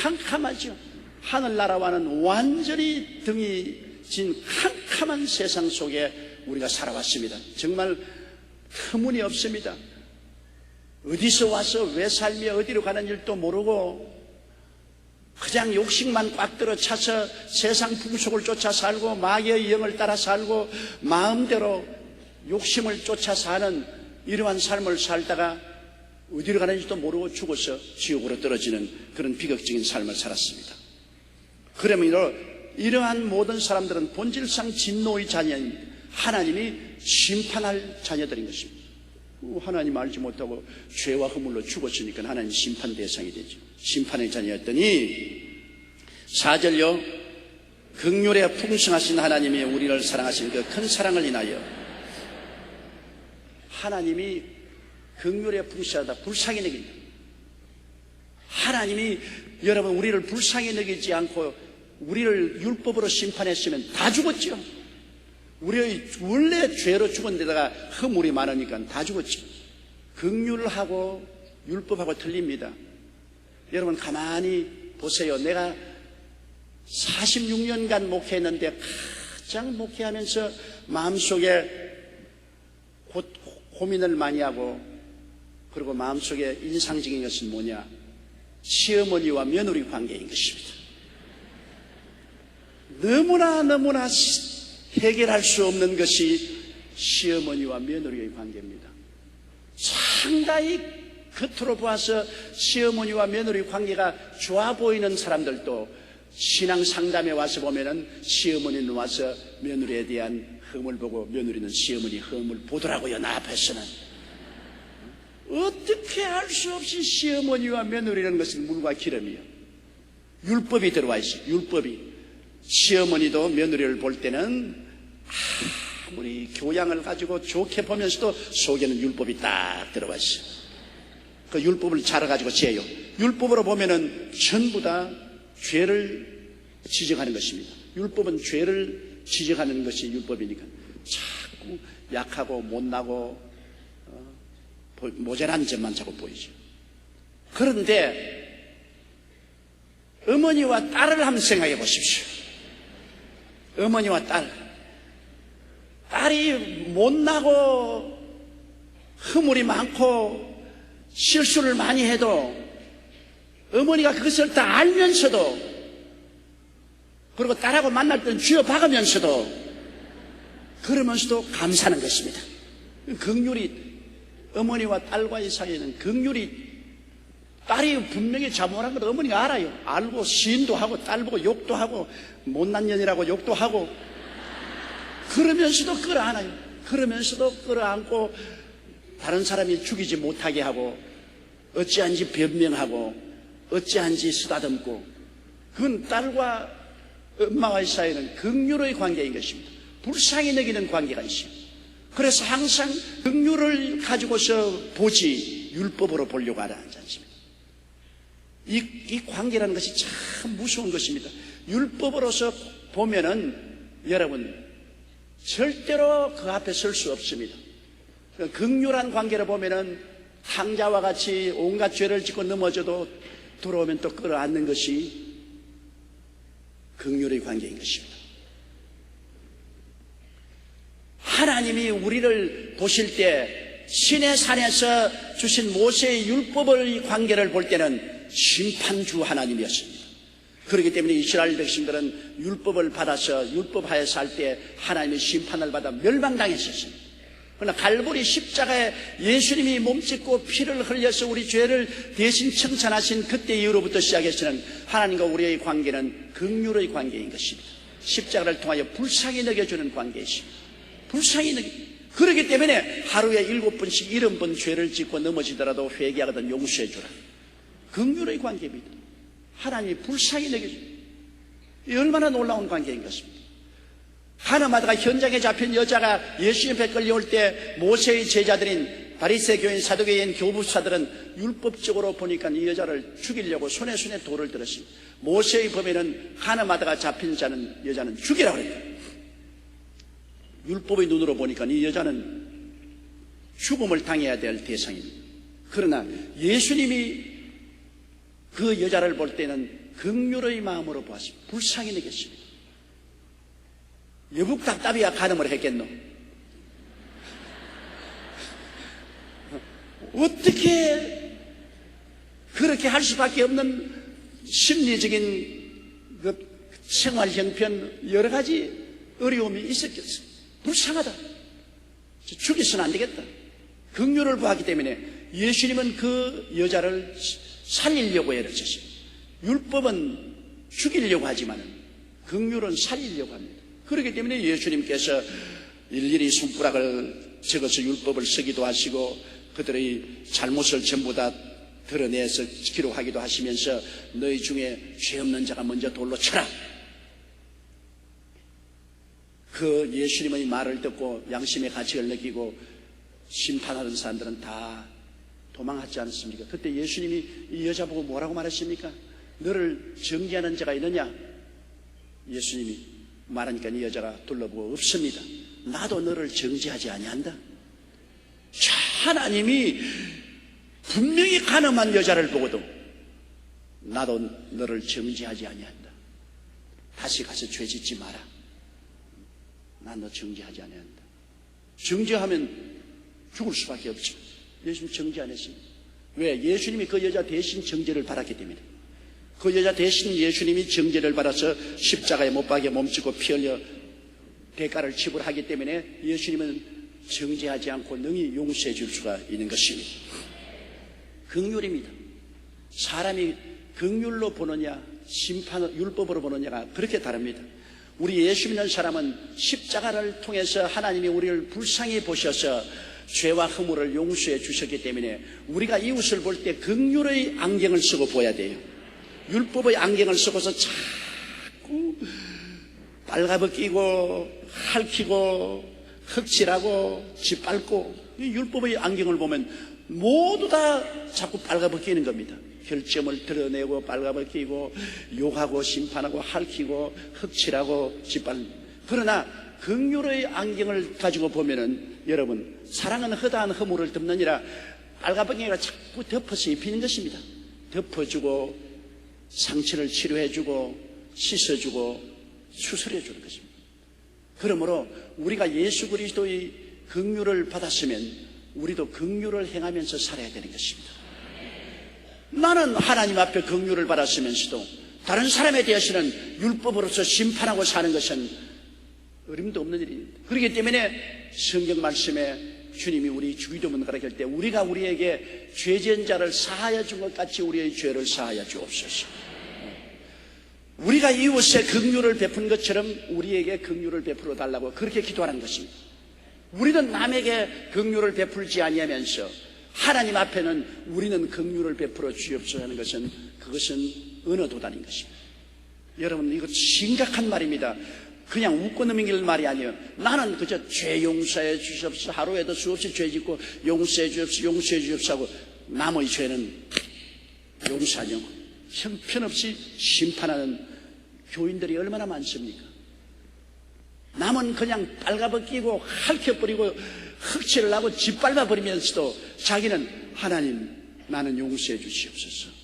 캄캄하죠. 하늘나라와는 완전히 등이 진 캄캄한 세상 속에 우리가 살아왔습니다. 정말 터무니없습니다. 어디서 와서 왜 살며 어디로 가는 일도 모르고 그냥 욕심만 꽉 들어 차서 세상 풍속을 쫓아 살고 마귀의 영을 따라 살고 마음대로 욕심을 쫓아 사는 이러한 삶을 살다가 어디로 가는지도 모르고 죽어서 지옥으로 떨어지는 그런 비극적인 삶을 살았습니다. 그러므로 이러한 모든 사람들은 본질상 진노의 자녀입니다. 하나님이 심판할 자녀들인 것입니다. 하나님 알지 못하고 죄와 허물로 죽었으니까 하나님 심판 대상이 되죠. 심판의 자녀였더니 4절요, 긍휼에 풍성하신 하나님이 우리를 사랑하신 그 큰 사랑을 인하여, 하나님이 긍휼에 풍성하다, 불쌍히 여긴다. 하나님이 여러분 우리를 불쌍히 여기지 않고 우리를 율법으로 심판했으면 다 죽었죠. 우리의 원래 죄로 죽은 데다가 허물이 많으니까 다 죽었죠. 긍휼하고 율법하고 틀립니다. 여러분 가만히 보세요. 내가 46년간 목회했는데 가장 목회하면서 마음속에 고민을 많이 하고 그리고 마음속에 인상적인 것은 뭐냐? 시어머니와 며느리 관계인 것입니다. 너무나 해결할 수 없는 것이 시어머니와 며느리의 관계입니다. 상당히 겉으로 보아서 시어머니와 며느리 관계가 좋아 보이는 사람들도 신앙 상담에 와서 보면은 시어머니는 와서 며느리에 대한 흠을 보고 며느리는 시어머니 흠을 보더라고요. 나 앞에서는. 어떻게 할 수 없이 시어머니와 며느리라는 것은 물과 기름이요. 율법이 들어와 있어요. 율법이. 시어머니도 며느리를 볼 때는 아무리 교양을 가지고 좋게 보면서도 속에는 율법이 딱 들어와 있어요. 그 율법을 잘라가지고 재요. 율법으로 보면은 전부 다 죄를 지적하는 것입니다. 율법은 죄를 지적하는 것이 율법이니까 자꾸 약하고 못나고 모자란 점만 자꾸 보이죠. 그런데 어머니와 딸을 한번 생각해 보십시오. 어머니와 딸이 못나고 허물이 많고 실수를 많이 해도 어머니가 그것을 다 알면서도 그리고 딸하고 만날 때는 쥐어 박으면서도 그러면서도 감사하는 것입니다. 긍휼이 어머니와 딸과의 사이에는 긍휼이 딸이 분명히 잘못한 걸 어머니가 알아요. 알고 시인도 하고 딸 보고 욕도 하고 못난 년이라고 욕도 하고 그러면서도 끌어안아요. 그러면서도 끌어안고 다른 사람이 죽이지 못하게 하고 어찌한지 변명하고 어찌한지 쓰다듬고 그건 딸과 엄마와의 사이는 긍휼의 관계인 것입니다. 불쌍히 여기는 관계가 있습니다. 그래서 항상 긍휼을 가지고서 보지 율법으로 보려고 하지 않습니다. 이 관계라는 것이 참 무서운 것입니다. 율법으로서 보면은 여러분 절대로 그 앞에 설 수 없습니다. 긍휼한 관계를 보면은 탕자와 같이 온갖 죄를 짓고 넘어져도 돌아오면 또 끌어안는 것이 긍휼의 관계인 것입니다. 하나님이 우리를 보실 때 신의 산에서 주신 모세의 율법의 관계를 볼 때는 심판주 하나님이었습니다. 그렇기 때문에 이스라엘 백성들은 율법을 받아서 율법하에 살 때 하나님의 심판을 받아 멸망당했었습니다. 그러나 갈보리 십자가에 예수님이 몸짓고 피를 흘려서 우리 죄를 대신 청산하신 그때 이후로부터 시작해서는 하나님과 우리의 관계는 긍휼의 관계인 것입니다. 십자가를 통하여 불쌍히 여겨주는 관계이십니다. 불쌍히 여겨. 그렇기 때문에 하루에 7번씩 70번 죄를 짓고 넘어지더라도 회개하거든 용서해 주라. 긍휼의 관계입니다. 하나님이 불쌍히 여겨줍니다. 얼마나 놀라운 관계인 것입니다. 가늠하다가 현장에 잡힌 여자가 예수 옆에 끌려올 때 모세의 제자들인 바리새교인 사두개인 교부사들은 율법적으로 보니까 이 여자를 죽이려고 손에 돌을 들었습니다. 모세의 법에는 가늠하다가 잡힌 여자는 죽이라고 그랬다. 율법의 눈으로 보니까 이 여자는 죽음을 당해야 될 대상입니다. 그러나 예수님이 그 여자를 볼 때는 긍휼의 마음으로 보았습니다. 불쌍히 여겼습니다. 여북 답답이야 가늠을 했겠노? 어떻게 그렇게 할 수밖에 없는 심리적인 그 생활 형편 여러 가지 어려움이 있었겠어. 불쌍하다. 죽이서는 안 되겠다. 긍휼을 보았기 때문에 예수님은 그 여자를 살리려고 애를 썼습니다. 율법은 죽이려고 하지만 긍휼은 살리려고 합니다. 그렇기 때문에 예수님께서 일일이 손가락을 적어서 율법을 쓰기도 하시고 그들의 잘못을 전부 다 드러내서 기록하기도 하시면서 너희 중에 죄 없는 자가 먼저 돌로 쳐라. 그 예수님의 말을 듣고 양심의 가치를 느끼고 심판하는 사람들은 다 도망하지 않습니까? 그때 예수님이 이 여자 보고 뭐라고 말했습니까? 너를 정죄하는 자가 있느냐? 예수님이 말하니까 이 여자가 둘러보고 없습니다. 나도 너를 정죄하지 아니한다. 하나님이 분명히 가늠한 여자를 보고도 나도 너를 정죄하지 아니한다. 다시 가서 죄 짓지 마라. 난 너 정죄하지 아니한다. 정죄하면 죽을 수밖에 없죠. 예수님 정죄 안 했습니다. 왜? 예수님이 그 여자 대신 정죄를 받았기 때문에. 그 여자 대신 예수님이 정죄를 받아서 십자가에 못 박여 몸짓고 피 흘려 대가를 지불하기 때문에 예수님은 정죄하지 않고 능히 용서해 줄 수가 있는 것입니다. 긍휼입니다. 사람이 긍휼로 보느냐 율법으로 보느냐가 그렇게 다릅니다. 우리 예수 믿는 사람은 십자가를 통해서 하나님이 우리를 불쌍히 보셔서 죄와 허물을 용서해 주셨기 때문에 우리가 이웃을 볼 때 긍휼의 안경을 쓰고 보아야 돼요. 율법의 안경을 쓰고서 자꾸 빨가벗기고 핥히고 흑칠하고 짓밟고 이 율법의 안경을 보면 모두 다 자꾸 빨가벗기는 겁니다. 결점을 드러내고 빨가벗기고 욕하고 심판하고 핥히고 흑칠하고 짓밟는. 그러나 긍휼의 안경을 가지고 보면은 여러분 사랑은 허다한 허물을 덮느니라 빨가벗기가 자꾸 덮어서 입히는 것입니다. 덮어주고 상처를 치료해주고 씻어주고 수술해주는 것입니다. 그러므로 우리가 예수 그리스도의 긍휼을 받았으면 우리도 긍휼을 행하면서 살아야 되는 것입니다. 나는 하나님 앞에 긍휼을 받았으면서도 다른 사람에 대해서는 율법으로서 심판하고 사는 것은 어림도 없는 일입니다. 그렇기 때문에 성경 말씀에 주님이 우리 주기도문 가르칠 때 우리가 우리에게 죄지은 자를 사하여 준 것 같이 우리의 죄를 사하여 주옵소서. 우리가 이웃에 긍휼을 베푼 것처럼 우리에게 긍휼을 베풀어 달라고 그렇게 기도하는 것입니다. 우리는 남에게 긍휼을 베풀지 아니하면서 하나님 앞에는 우리는 긍휼을 베풀어 주옵소서 하는 것은 그것은 어느 도단인 것입니다. 여러분, 이거 심각한 말입니다. 그냥 웃고 넘길 말이 아니에요. 나는 그저 죄 용서해 주시옵소서, 하루에도 수없이 죄 짓고 용서해 주옵소서 하고 남의 죄는 용서하지 않고 형편없이 심판하는 교인들이 얼마나 많습니까? 남은 그냥 빨가벗기고 핥혀버리고 흑칠을 하고 짓밟아버리면서도 자기는 하나님, 나는 용서해 주시옵소서.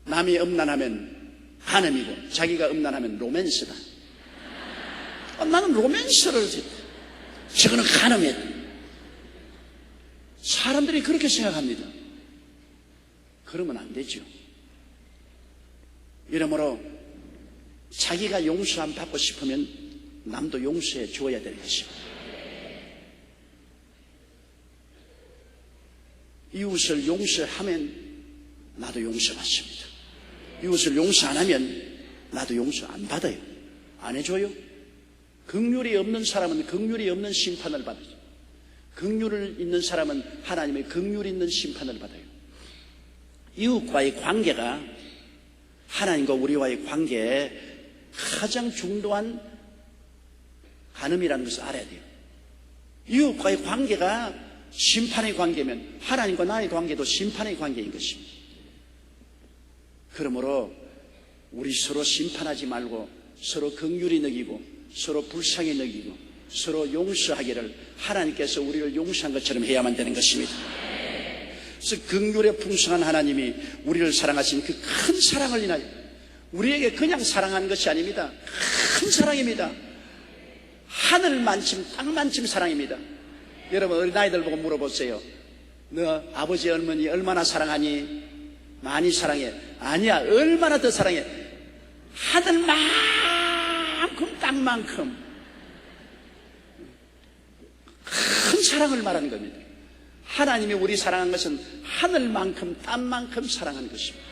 남이 음란하면 간음이고 자기가 음란하면 로맨스다. 나는 로맨스를 저거는 간음이다. 사람들이 그렇게 생각합니다. 그러면 안 되죠. 이러므로 자기가 용서 안 받고 싶으면 남도 용서해 줘야 되는 것입니다. 이웃을 용서하면 나도 용서받습니다. 이웃을 용서 안 하면 나도 용서 안 받아요. 안 해줘요. 긍휼이 없는 사람은 긍휼이 없는 심판을 받아요. 긍휼을 있는 사람은 하나님의 긍휼 있는 심판을 받아요. 이웃과의 관계가 하나님과 우리와의 관계에 가장 중요한 간음이라는 것을 알아야 돼요. 이웃과의 관계가 심판의 관계면 하나님과 나의 관계도 심판의 관계인 것입니다. 그러므로 우리 서로 심판하지 말고 서로 긍휼히 여기고 서로 불쌍히 여기고 서로 용서하기를 하나님께서 우리를 용서한 것처럼 해야만 되는 것입니다. 그래서 긍휼에 풍성한 하나님이 우리를 사랑하신 그 큰 사랑을 인하여 우리에게 그냥 사랑한 것이 아닙니다. 큰 사랑입니다. 하늘만큼 땅만큼 사랑입니다. 여러분, 어린아이들 보고 물어보세요. 너 아버지 어머니 얼마나 사랑하니? 많이 사랑해. 아니야, 얼마나 더 사랑해. 하늘만큼 땅만큼 큰 사랑을 말하는 겁니다. 하나님이 우리 사랑한 것은 하늘만큼 땅만큼 사랑한 것입니다.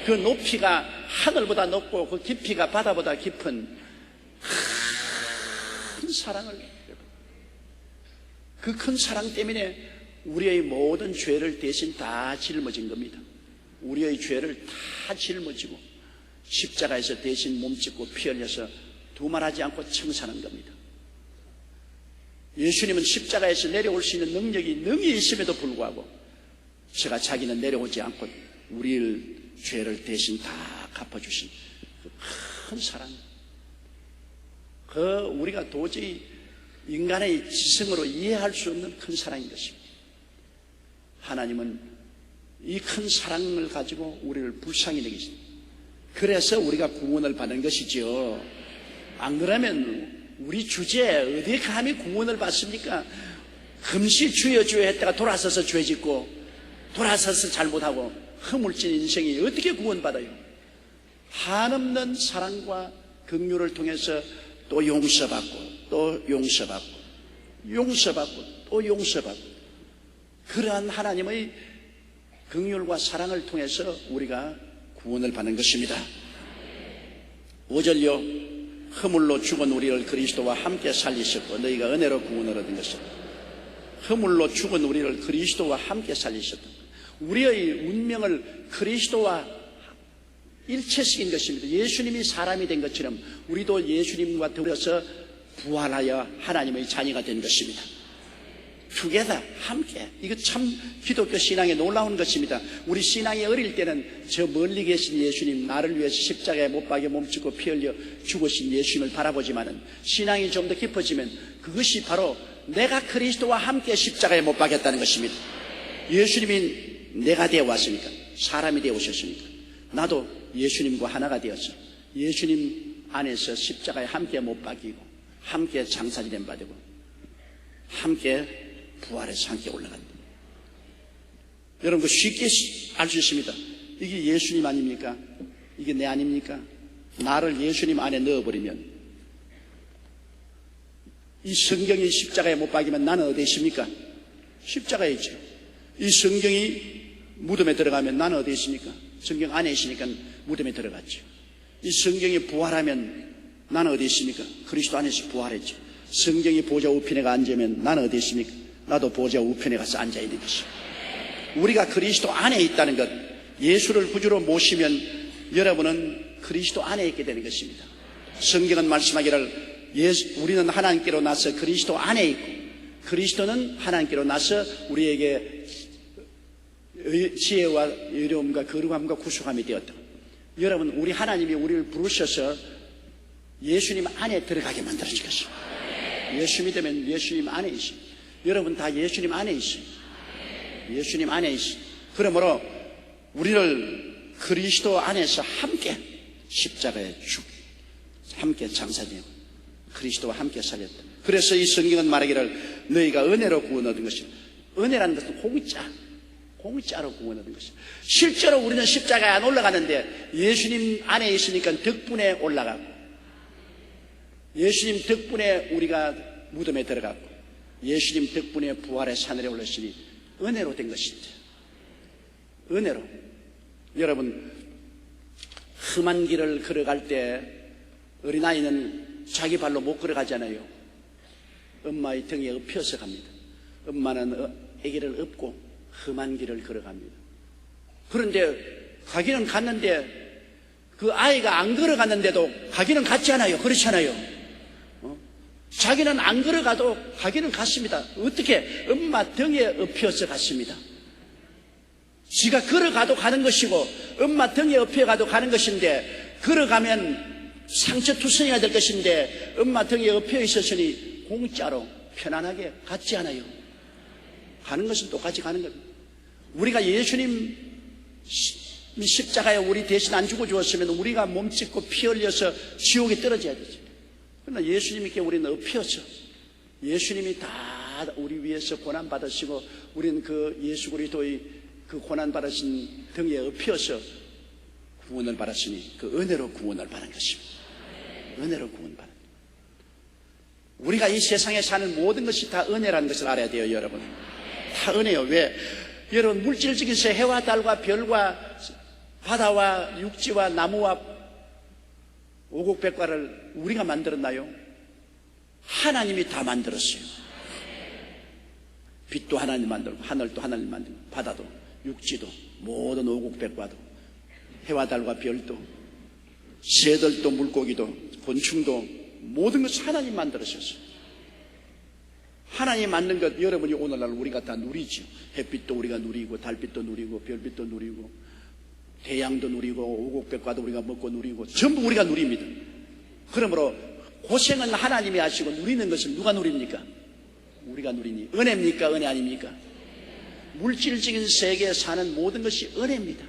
그 높이가 하늘보다 높고 그 깊이가 바다보다 깊은 큰 사랑을, 그 큰 사랑 때문에 우리의 모든 죄를 대신 다 짊어진 겁니다. 우리의 죄를 다 짊어지고 십자가에서 대신 몸짓고 피 흘려서 두말하지 않고 청산한 겁니다. 예수님은 십자가에서 내려올 수 있는 능력이 능히 있음에도 불구하고 자기는 내려오지 않고 우리의 죄를 대신 다 갚아주신 그 큰 사랑, 우리가 도저히 인간의 지성으로 이해할 수 없는 큰 사랑인 것입니다. 하나님은 이 큰 사랑을 가지고 우리를 불쌍히 여기십니다. 그래서 우리가 구원을 받는 것이죠. 안 그러면 우리 주제에 어디에 감히 구원을 받습니까? 금시 주여 주여 했다가 돌아서서 죄 짓고 돌아서서 잘못하고 허물진 인생이 어떻게 구원받아요? 한없는 사랑과 긍휼을 통해서 또 용서받고 또 용서받고 용서받고 또 용서받고, 그러한 하나님의 긍휼과 사랑을 통해서 우리가 구원을 받는 것입니다. 5절요. 허물로 죽은 우리를 그리스도와 함께 살리셨고 너희가 은혜로 구원을 얻은 것이다. 허물로 죽은 우리를 그리스도와 함께 살리셨다. 우리의 운명을 그리스도와 일체시킨 것입니다. 예수님이 사람이 된 것처럼 우리도 예수님과 더불어서 부활하여 하나님의 자녀가 된 것입니다. 투게더, 함께. 이거 참 기독교 신앙에 놀라운 것입니다. 우리 신앙이 어릴 때는 저 멀리 계신 예수님, 나를 위해서 십자가에 못 박여 몸짓고 피 흘려 죽으신 예수님을 바라보지만은 신앙이 좀 더 깊어지면 그것이 바로 내가 그리스도와 함께 십자가에 못 박였다는 것입니다. 예수님이 내가 되어 왔으니까, 사람이 되어 오셨으니까 나도 예수님과 하나가 되어서 예수님 안에서 십자가에 함께 못 박이고 함께 장사지된 바 되고 함께 부활해서 함께 올라간다. 여러분, 그 쉽게 알 수 있습니다. 이게 예수님 아닙니까? 이게 내 아닙니까? 나를 예수님 안에 넣어버리면, 이 성경이 십자가에 못 박이면 나는 어디에 있습니까? 십자가에 있죠. 이 성경이 무덤에 들어가면 나는 어디에 있습니까? 성경 안에 있으니까 무덤에 들어갔죠. 이 성경이 부활하면 나는 어디에 있습니까? 그리스도 안에서 부활했죠. 성경이 보좌 우편에 앉으면 나는 어디에 있습니까? 나도 보좌 우편에 가서 앉아있는 것입니다. 우리가 그리스도 안에 있다는 것, 예수를 구주로 모시면 여러분은 그리스도 안에 있게 되는 것입니다. 성경은 말씀하기를 우리는 하나님께로 나서 그리스도 안에 있고, 그리스도는 하나님께로 나서 우리에게 지혜와 의로움과 거룩함과 구속함이 되었다. 여러분, 우리 하나님이 우리를 부르셔서 예수님 안에 들어가게 만들어진 것입니다. 예수 믿으면 예수님 안에 있습니다. 여러분 다 예수님 안에 있습니다. 예수님 안에 있습니다. 그러므로 우리를 그리스도 안에서 함께 십자가에 함께 장사되고 그리스도와 함께 살렸다. 그래서 이 성경은 말하기를 너희가 은혜로 구원 얻은 것이다. 은혜라는 것은 공짜로 구원 얻은 것이다. 실제로 우리는 십자가에 안 올라가는데 예수님 안에 있으니까 덕분에 올라가고, 예수님 덕분에 우리가 무덤에 들어갔고, 예수님 덕분에 부활의 하늘에 올랐으니 은혜로 된 것입니다. 은혜로. 여러분, 험한 길을 걸어갈 때 어린아이는 자기 발로 못 걸어가잖아요. 엄마의 등에 업혀서 갑니다. 엄마는 아기를 업고 험한 길을 걸어갑니다. 그런데 가기는 갔는데 그 아이가 안 걸어갔는데도 가기는 갔지 않아요? 그렇지 않아요? 자기는 안 걸어가도 가기는 갔습니다. 어떻게? 엄마 등에 업혀서 갔습니다. 지가 걸어가도 가는 것이고 엄마 등에 업혀가도 가는 것인데, 걸어가면 상처투성이가 될 것인데 엄마 등에 업혀 있었으니 공짜로 편안하게 갔지 않아요? 가는 것은 똑같이 가는 겁니다. 우리가 예수님 십자가에 우리 대신 안 죽어 주었으면 우리가 몸짓고 피 흘려서 지옥에 떨어져야 되죠. 그러나 예수님께 우리는 업혀서, 예수님이 다 우리 위해서 고난받으시고 우리는 그 예수 그리스도의 그 고난받으신 등에 업혀서 구원을 받았으니 그 은혜로 구원을 받은 것입니다. 은혜로 구원받은. 우리가 이 세상에 사는 모든 것이 다 은혜라는 것을 알아야 돼요, 여러분. 다 은혜요. 왜? 여러분, 물질적인 해와 달과 별과 바다와 육지와 나무와 오곡백과를 우리가 만들었나요? 하나님이 다 만들었어요. 빛도 하나님 만들고, 하늘도 하나님 만들고, 바다도 육지도 모든 오곡백과도 해와 달과 별도 새들도 물고기도 곤충도 모든 것을 하나님 만들으셨어요. 하나님 만든 것 여러분이 오늘날 우리가 다 누리죠. 햇빛도 우리가 누리고, 달빛도 누리고, 별빛도 누리고, 태양도 누리고, 오곡백과도 우리가 먹고 누리고, 전부 우리가 누립니다. 그러므로 고생은 하나님이 하시고 누리는 것은 누가 누립니까? 우리가 누리니. 은혜입니까? 은혜 아닙니까? 물질적인 세계에 사는 모든 것이 은혜입니다.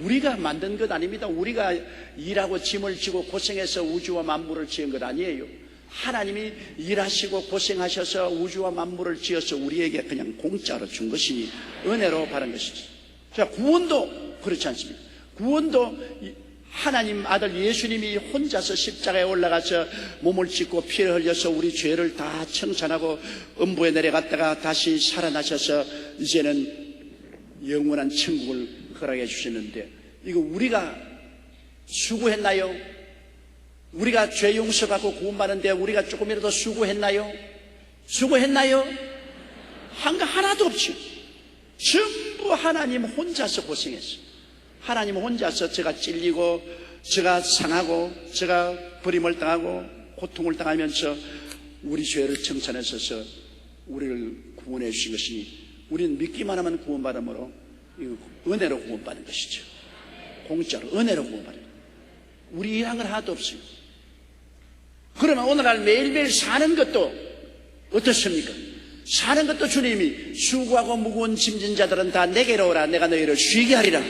우리가 만든 것 아닙니다. 우리가 일하고 짐을 지고 고생해서 우주와 만물을 지은 것 아니에요. 하나님이 일하시고 고생하셔서 우주와 만물을 지어서 우리에게 그냥 공짜로 준 것이니 은혜로 받은 것이지. 자, 구원도 그렇지 않습니까? 구원도 하나님 아들 예수님이 혼자서 십자가에 올라가서 몸을 찢고 피를 흘려서 우리 죄를 다 청산하고 음부에 내려갔다가 다시 살아나셔서 이제는 영원한 천국을 허락해 주시는데, 이거 우리가 수고했나요? 우리가 죄 용서받고 구원받는데 우리가 조금이라도 수고했나요? 수고했나요? 한 거 하나도 없죠. 전부 하나님 혼자서 고생했어요. 하나님 혼자서 제가 찔리고, 제가 상하고, 제가 버림을 당하고, 고통을 당하면서 우리 죄를 청산하셔서 우리를 구원해 주신 것이니, 우리는 믿기만 하면 구원받음으로 은혜로 구원받은 것이죠. 공짜로 은혜로 구원받은. 우리 일한 건 하나도 없어요. 그러면 오늘날 매일매일 사는 것도 어떻습니까? 사는 것도 주님이 수고하고 무거운 짐진 자들은 다 내게로 오라, 내가 너희를 쉬게 하리라.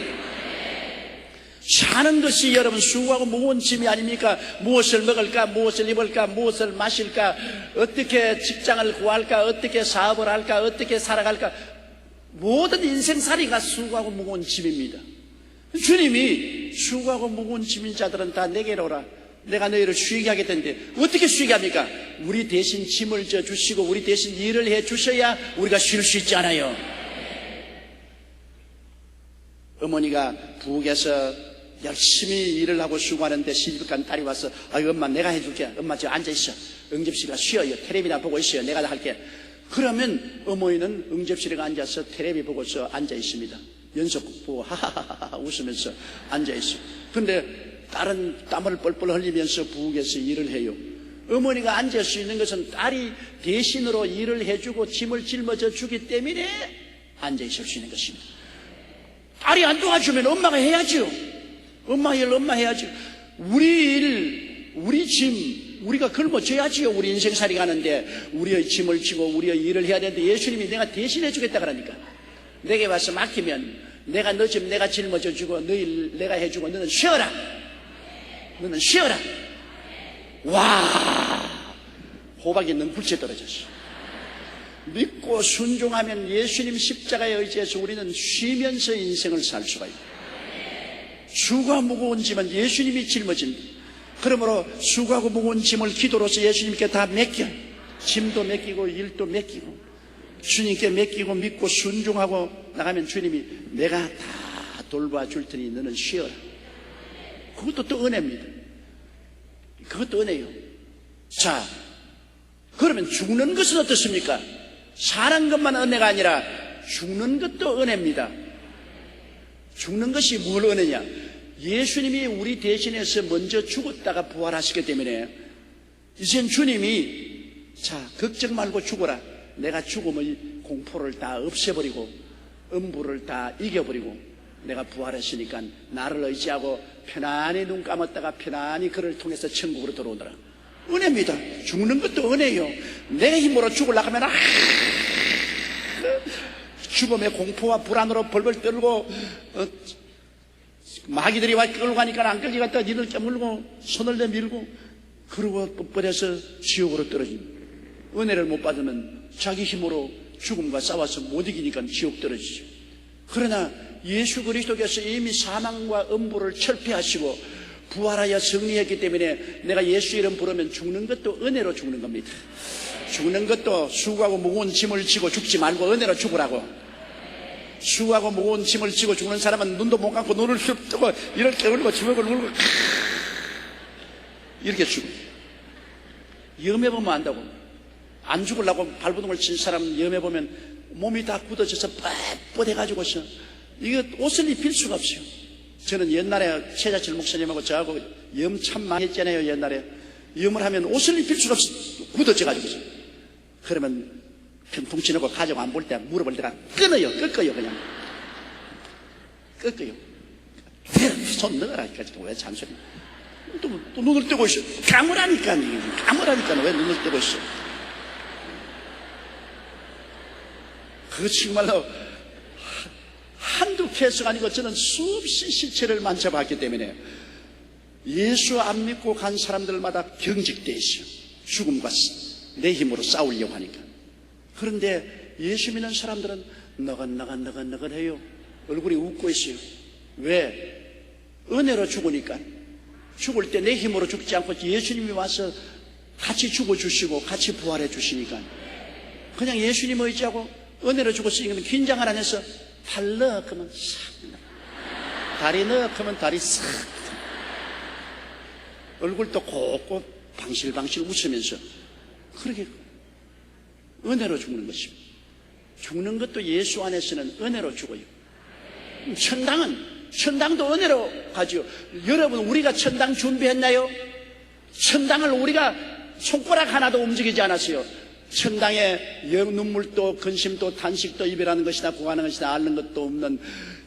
사는 것이 여러분 수고하고 무거운 짐이 아닙니까? 무엇을 먹을까, 무엇을 입을까, 무엇을 마실까, 어떻게 직장을 구할까, 어떻게 사업을 할까, 어떻게 살아갈까, 모든 인생살이가 수고하고 무거운 짐입니다. 주님이 수고하고 무거운 짐인 자들은 다 내게로 오라. 내가 너희를 쉬게 하겠다는데 어떻게 쉬게 합니까? 우리 대신 짐을 져 주시고 우리 대신 일을 해 주셔야 우리가 쉴 수 있지 않아요. 어머니가 부엌에서 열심히 일을 하고 수고하는데 시집간 딸이 와서 엄마 내가 해줄게. 엄마 저 앉아있어. 응접실에 쉬어요. 텔레비나 보고 있어요. 내가 다 할게. 그러면 어머니는 응접실에 앉아서 텔레비 보고서 앉아있습니다. 연속 보고 하하하하 웃으면서 앉아있어요. 그런데 딸은 땀을 뻘뻘 흘리면서 부엌에서 일을 해요. 어머니가 앉을 수 있는 것은 딸이 대신으로 일을 해주고 짐을 짊어져 주기 때문에 앉아있을 수 있는 것입니다. 딸이 안 도와주면 엄마가 해야죠. 엄마 일 엄마 해야죠. 우리 일, 우리 짐 우리가 걸어줘야지요. 우리 인생살이 가는데 우리의 짐을 지고 우리의 일을 해야 되는데 예수님이 내가 대신해 주겠다 그러니까 내게 와서 맡기면 내가 너 짐 내가 짊어져 주고 너 일 내가 해주고 너는 쉬어라. 너는 쉬어라. 와, 호박이 능불치에 떨어졌어. 믿고 순종하면 예수님 십자가에 의지해서 우리는 쉬면서 인생을 살 수가 있다. 수고하고 무거운 짐은 예수님이 짊어집니다. 그러므로 수고하고 무거운 짐을 기도로서 예수님께 다 맡겨. 짐도 맡기고 일도 맡기고 주님께 맡기고 믿고 순종하고 나가면 주님이 내가 다 돌봐줄 테니 너는 쉬어라. 그것도 또 은혜입니다. 그것도 은혜요. 자, 그러면 죽는 것은 어떻습니까? 사는 것만 은혜가 아니라 죽는 것도 은혜입니다. 죽는 것이 뭘 은혜냐? 예수님이 우리 대신해서 먼저 죽었다가 부활하시기 때문에 이젠 주님이 자 걱정 말고 죽어라. 내가 죽음의 공포를 다 없애버리고 음부를 다 이겨버리고 내가 부활했으니까 나를 의지하고 편안히 눈 감았다가 편안히 그를 통해서 천국으로 들어오더라. 은혜입니다. 죽는 것도 은혜예요. 내 힘으로 죽으려고 하면 죽음의 공포와 불안으로 벌벌 떨고 마귀들이 와 끌고 가니까 안 끌려갔다가 니들 깨물고 손을 내밀고 그러고 뻣뻣해서 지옥으로 떨어집니다. 은혜를 못 받으면 자기 힘으로 죽음과 싸워서 못 이기니까 지옥 떨어지죠. 그러나 예수 그리스도께서 이미 사망과 음부를 철폐하시고 부활하여 승리했기 때문에 내가 예수 이름 부르면 죽는 것도 은혜로 죽는 겁니다. 죽는 것도 수고하고 무거운 짐을 지고 죽지 말고 은혜로 죽으라고. 수고하고 무거운 짐을 지고 죽는 사람은 눈도 못 감고 눈을 휙 뜨고 이렇게 울고 주먹을 울고 이렇게 죽어. 위험해보면 안다고. 안 죽으려고 발버둥을 친 사람 위험해보면 몸이 다 굳어져서 뻣뻣해가지고서 이거 옷을 입힐 수가 없어요. 저는 옛날에 최자철 목사님하고 저하고 염 참 많이 했잖아요. 옛날에 염을 하면 옷을 입힐 수가 없어. 굳어져가지고서. 그러면 편풍 치놓고 가족 안 볼 때 물어볼 때가 끊어요. 꺾어요. 그냥 꺾어요. 손 넣어라. 왜 잔소리. 또 눈을 뜨고 있어. 감으라니까. 왜 눈을 뜨고 있어. 그거 정말로 한두 케이스가 아니고 저는 수없이 실체를 만져봤기 때문에 예수 안 믿고 간 사람들마다 경직되어 있어요. 죽음과 내 힘으로 싸우려고 하니까. 그런데 예수 믿는 사람들은 너건너건해요. 얼굴이 웃고 있어요. 왜? 은혜로 죽으니까. 죽을 때 내 힘으로 죽지 않고 예수님이 와서 같이 죽어주시고 같이 부활해 주시니까 그냥 예수님 의지하고 은혜로 죽었으니까 긴장을 안 해서 팔 넣으면 싹 다리 넣으면 다리 싹 얼굴도 곱고 방실방실 웃으면서 그렇게 은혜로 죽는 것입니다. 죽는 것도 예수 안에서는 은혜로 죽어요. 천당도 은혜로 가죠. 여러분 우리가 천당 준비했나요? 천당을 우리가 손가락 하나도 움직이지 않았어요. 천당에 눈물도 근심도 탄식도 이별하는 것이나 구하는 것이나 앓는 것도 없는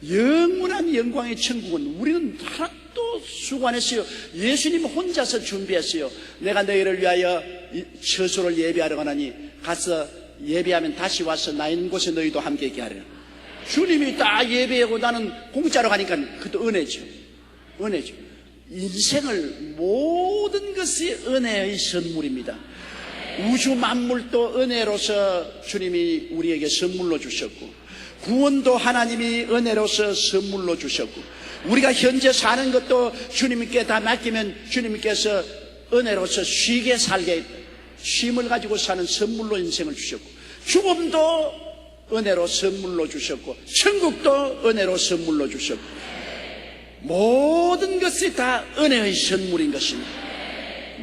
영원한 영광의 천국은 우리는 하나도 수고 안 했어요. 예수님 혼자서 준비했어요. 내가 너희를 위하여 처소를 예비하러 가나니 가서 예배하면 다시 와서 나 있는 곳에 너희도 함께 있게 하리라. 주님이 다 예배하고 나는 공짜로 가니까 그것도 은혜죠. 은혜죠. 인생을 모든 것이 은혜의 선물입니다. 우주 만물도 은혜로서 주님이 우리에게 선물로 주셨고 구원도 하나님이 은혜로서 선물로 주셨고, 우리가 현재 사는 것도 주님께 다 맡기면 주님께서 은혜로서 쉬게 살게, 쉼을 가지고 사는 선물로 인생을 주셨고, 죽음도 은혜로 선물로 주셨고, 천국도 은혜로 선물로 주셨고, 모든 것이 다 은혜의 선물인 것입니다.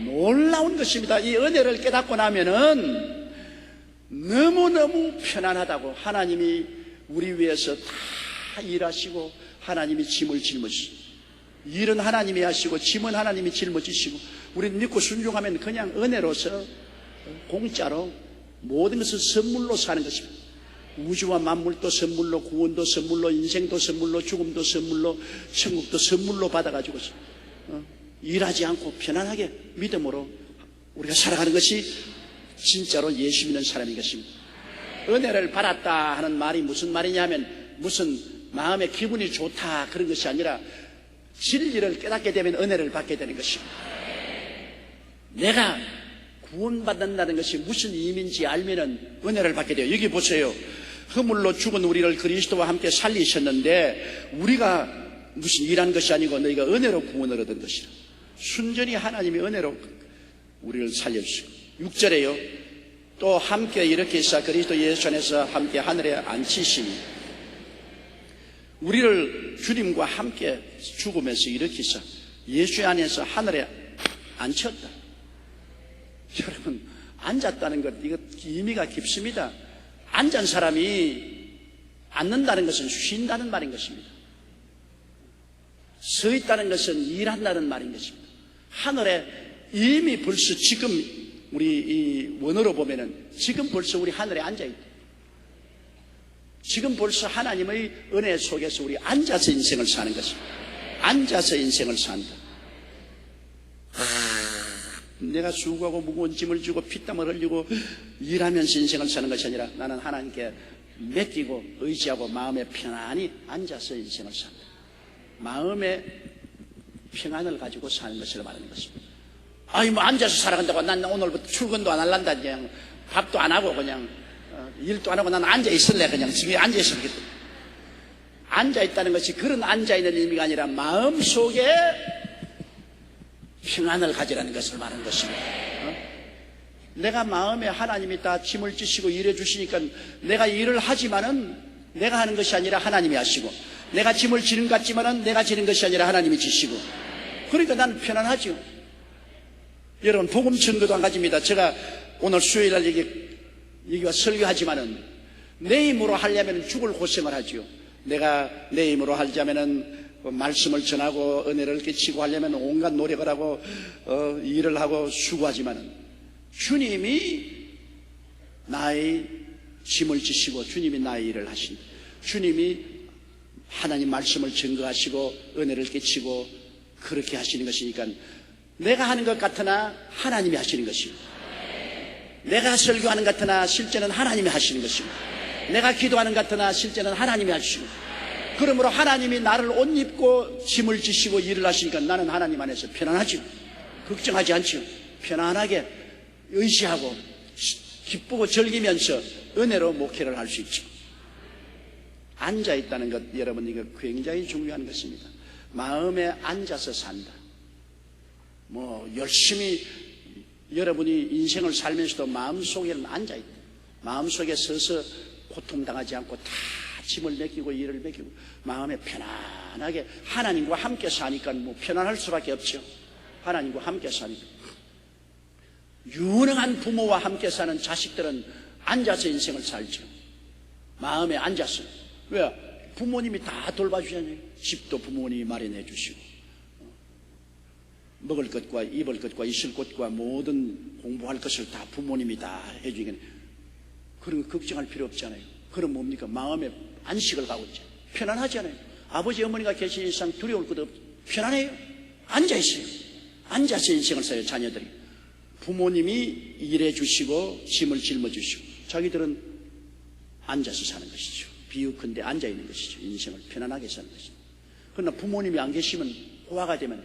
놀라운 것입니다. 이 은혜를 깨닫고 나면은 너무너무 편안하다고. 하나님이 우리 위해서 다 일하시고, 하나님이 짐을 짊어지시고, 일은 하나님이 하시고 짐은 하나님이 짊어지시고, 우리는 믿고 순종하면 그냥 은혜로서 공짜로 모든 것을 선물로 사는 것입니다. 우주와 만물도 선물로, 구원도 선물로, 인생도 선물로, 죽음도 선물로, 천국도 선물로 받아가지고 일하지 않고 편안하게 믿음으로 우리가 살아가는 것이 진짜로 예수 믿는 사람인 것입니다. 은혜를 받았다 하는 말이 무슨 말이냐면, 무슨 마음의 기분이 좋다 그런 것이 아니라 진리를 깨닫게 되면 은혜를 받게 되는 것입니다. 내가 구원받는다는 것이 무슨 의미인지 알면은 은혜를 받게 돼요. 여기 보세요. 허물로 죽은 우리를 그리스도와 함께 살리셨는데, 우리가 무슨 일한 것이 아니고 너희가 은혜로 구원을 얻은 것이라. 순전히 하나님이 은혜로 우리를 살려주시고, 6절에요. 또 함께 이렇게 해서 그리스도 예수 안에서 함께 하늘에 앉히시니, 우리를 주님과 함께 죽으면서 이렇게 해서 예수 안에서 하늘에 앉혔다. 여러분, 앉았다는 것, 이거 의미가 깊습니다. 앉은 사람이 앉는다는 것은 쉰다는 말인 것입니다. 서 있다는 것은 일한다는 말인 것입니다. 하늘에 이미 벌써 지금 우리 이 원어로 보면은 지금 벌써 우리 하늘에 앉아있다. 지금 벌써 하나님의 은혜 속에서 우리 앉아서 인생을 사는 것입니다. 앉아서 인생을 산다. 내가 수고하고 무거운 짐을 지고 피땀을 흘리고 일하면서 인생을 사는 것이 아니라 나는 하나님께 맡기고 의지하고 마음에 편안히 앉아서 인생을 산다. 마음의 평안을 가지고 사는 것을 말하는 것입니다. 아니 뭐 앉아서 살아간다고 난 오늘부터 출근도 안 할란다, 그냥 밥도 안 하고 그냥 일도 안 하고 난 앉아 있을래, 그냥 집에 앉아 있을게. 앉아 있다는 것이 그런 앉아 있는 의미가 아니라 마음 속에 평안을 가지라는 것을 말하는 것입니다. 내가 마음에 하나님이 다 짐을 지시고 일해 주시니까 내가 일을 하지만은 내가 하는 것이 아니라 하나님이 하시고, 내가 짐을 지는 것 같지만은 내가 지는 것이 아니라 하나님이 지시고, 그러니까 나는 편안하죠. 여러분, 복음 증거도 한 가지입니다. 제가 오늘 수요일날 여기와 설교하지만은 내 힘으로 하려면 죽을 고생을 하죠. 내가 내 힘으로 하려면은 말씀을 전하고 은혜를 끼치고 하려면 온갖 노력을 하고 일을 하고 수고하지만은 주님이 나의 짐을 지시고 주님이 나의 일을 하신다. 주님이 하나님 말씀을 증거하시고 은혜를 끼치고 그렇게 하시는 것이니까 내가 하는 것 같으나 하나님이 하시는 것입니다. 내가 설교하는 것 같으나 실제는 하나님이 하시는 것입니다. 내가 기도하는 것 같으나 실제는 하나님이 하시는 것입니다. 그러므로 하나님이 나를 옷 입고 짐을 지시고 일을 하시니까 나는 하나님 안에서 편안하죠. 걱정하지 않죠. 편안하게 의지하고 기쁘고 즐기면서 은혜로 목회를 할 수 있죠. 앉아있다는 것, 여러분, 이거 굉장히 중요한 것입니다. 마음에 앉아서 산다. 뭐 열심히 여러분이 인생을 살면서도 마음속에는 앉아있다. 마음속에 서서 고통당하지 않고 다 짐을 맡기고 일을 맡기고 마음에 편안하게 하나님과 함께 사니까 뭐 편안할 수밖에 없죠. 하나님과 함께 사니까. 유능한 부모와 함께 사는 자식들은 앉아서 인생을 살죠. 마음에 앉아서. 왜? 부모님이 다 돌봐주잖아요. 집도 부모님이 마련해 주시고 먹을 것과 입을 것과 있을 곳과 모든 공부할 것을 다 부모님이 다 해주니까 그런 거 걱정할 필요 없잖아요. 그럼 뭡니까? 마음에 안식을 가고 있죠. 편안하잖아요. 아버지 어머니가 계신 이상 두려울 것도 없죠. 편안해요. 앉아있어요. 앉아서 인생을 살아요. 자녀들이. 부모님이 일해 주시고 짐을 짊어주시고 자기들은 앉아서 사는 것이죠. 비유컨대 앉아있는 것이죠. 인생을 편안하게 사는 것이죠. 그러나 부모님이 안 계시면 고아가 되면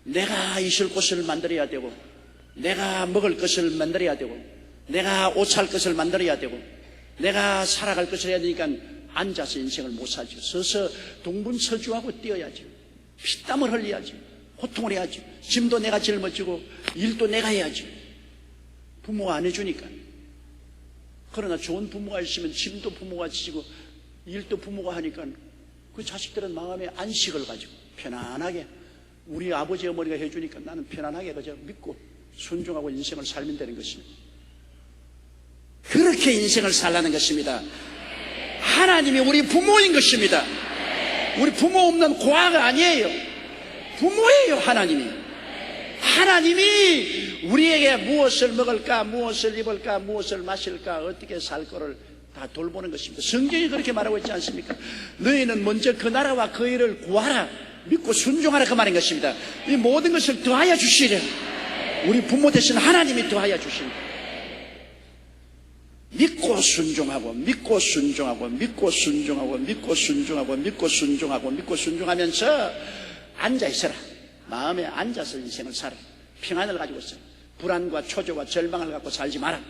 내가 있을 곳을 만들어야 되고 내가 먹을 것을 만들어야 되고 내가 옷 살 것을 만들어야 되고 내가 살아갈 것을 해야 되니까 앉아서 인생을 못 살죠. 서서 동분서주하고 뛰어야죠. 피땀을 흘려야죠. 고통을 해야죠. 짐도 내가 짊어지고 일도 내가 해야죠. 부모가 안 해주니까. 그러나 좋은 부모가 있으면 짐도 부모가 지고 일도 부모가 하니까 그 자식들은 마음에 안식을 가지고 편안하게 우리 아버지 어머니가 해주니까 나는 편안하게 그저 믿고 순종하고 인생을 살면 되는 것입니다. 그렇게 인생을 살라는 것입니다. 하나님이 우리 부모인 것입니다. 우리 부모 없는 고아가 아니에요. 부모예요. 하나님이 우리에게 무엇을 먹을까, 무엇을 입을까, 무엇을 마실까, 어떻게 살 거를 다 돌보는 것입니다. 성경이 그렇게 말하고 있지 않습니까? 너희는 먼저 그 나라와 그 일을 구하라, 믿고 순종하라, 그 말인 것입니다. 이 모든 것을 더하여 주시려. 우리 부모 대신 하나님이 더하여 주십니다. 믿고 순종하고 믿고 순종하고 믿고 순종하고 믿고 순종하고 믿고 순종하고 믿고 순종하면서 앉아있어라. 마음에 앉아서 인생을 살아. 평안을 가지고 있어라. 불안과 초조와 절망을 갖고 살지 마라.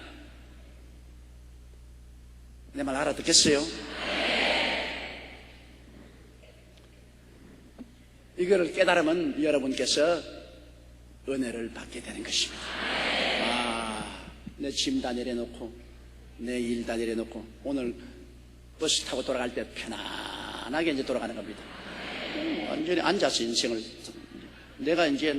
내 말 알아듣겠어요? 이거를 깨달으면 여러분께서 은혜를 받게 되는 것입니다. 내 짐 다 내려놓고 내 일 다 내려놓고 오늘 버스 타고 돌아갈 때 편안하게 이제 돌아가는 겁니다. 완전히 앉아서 인생을, 내가 이제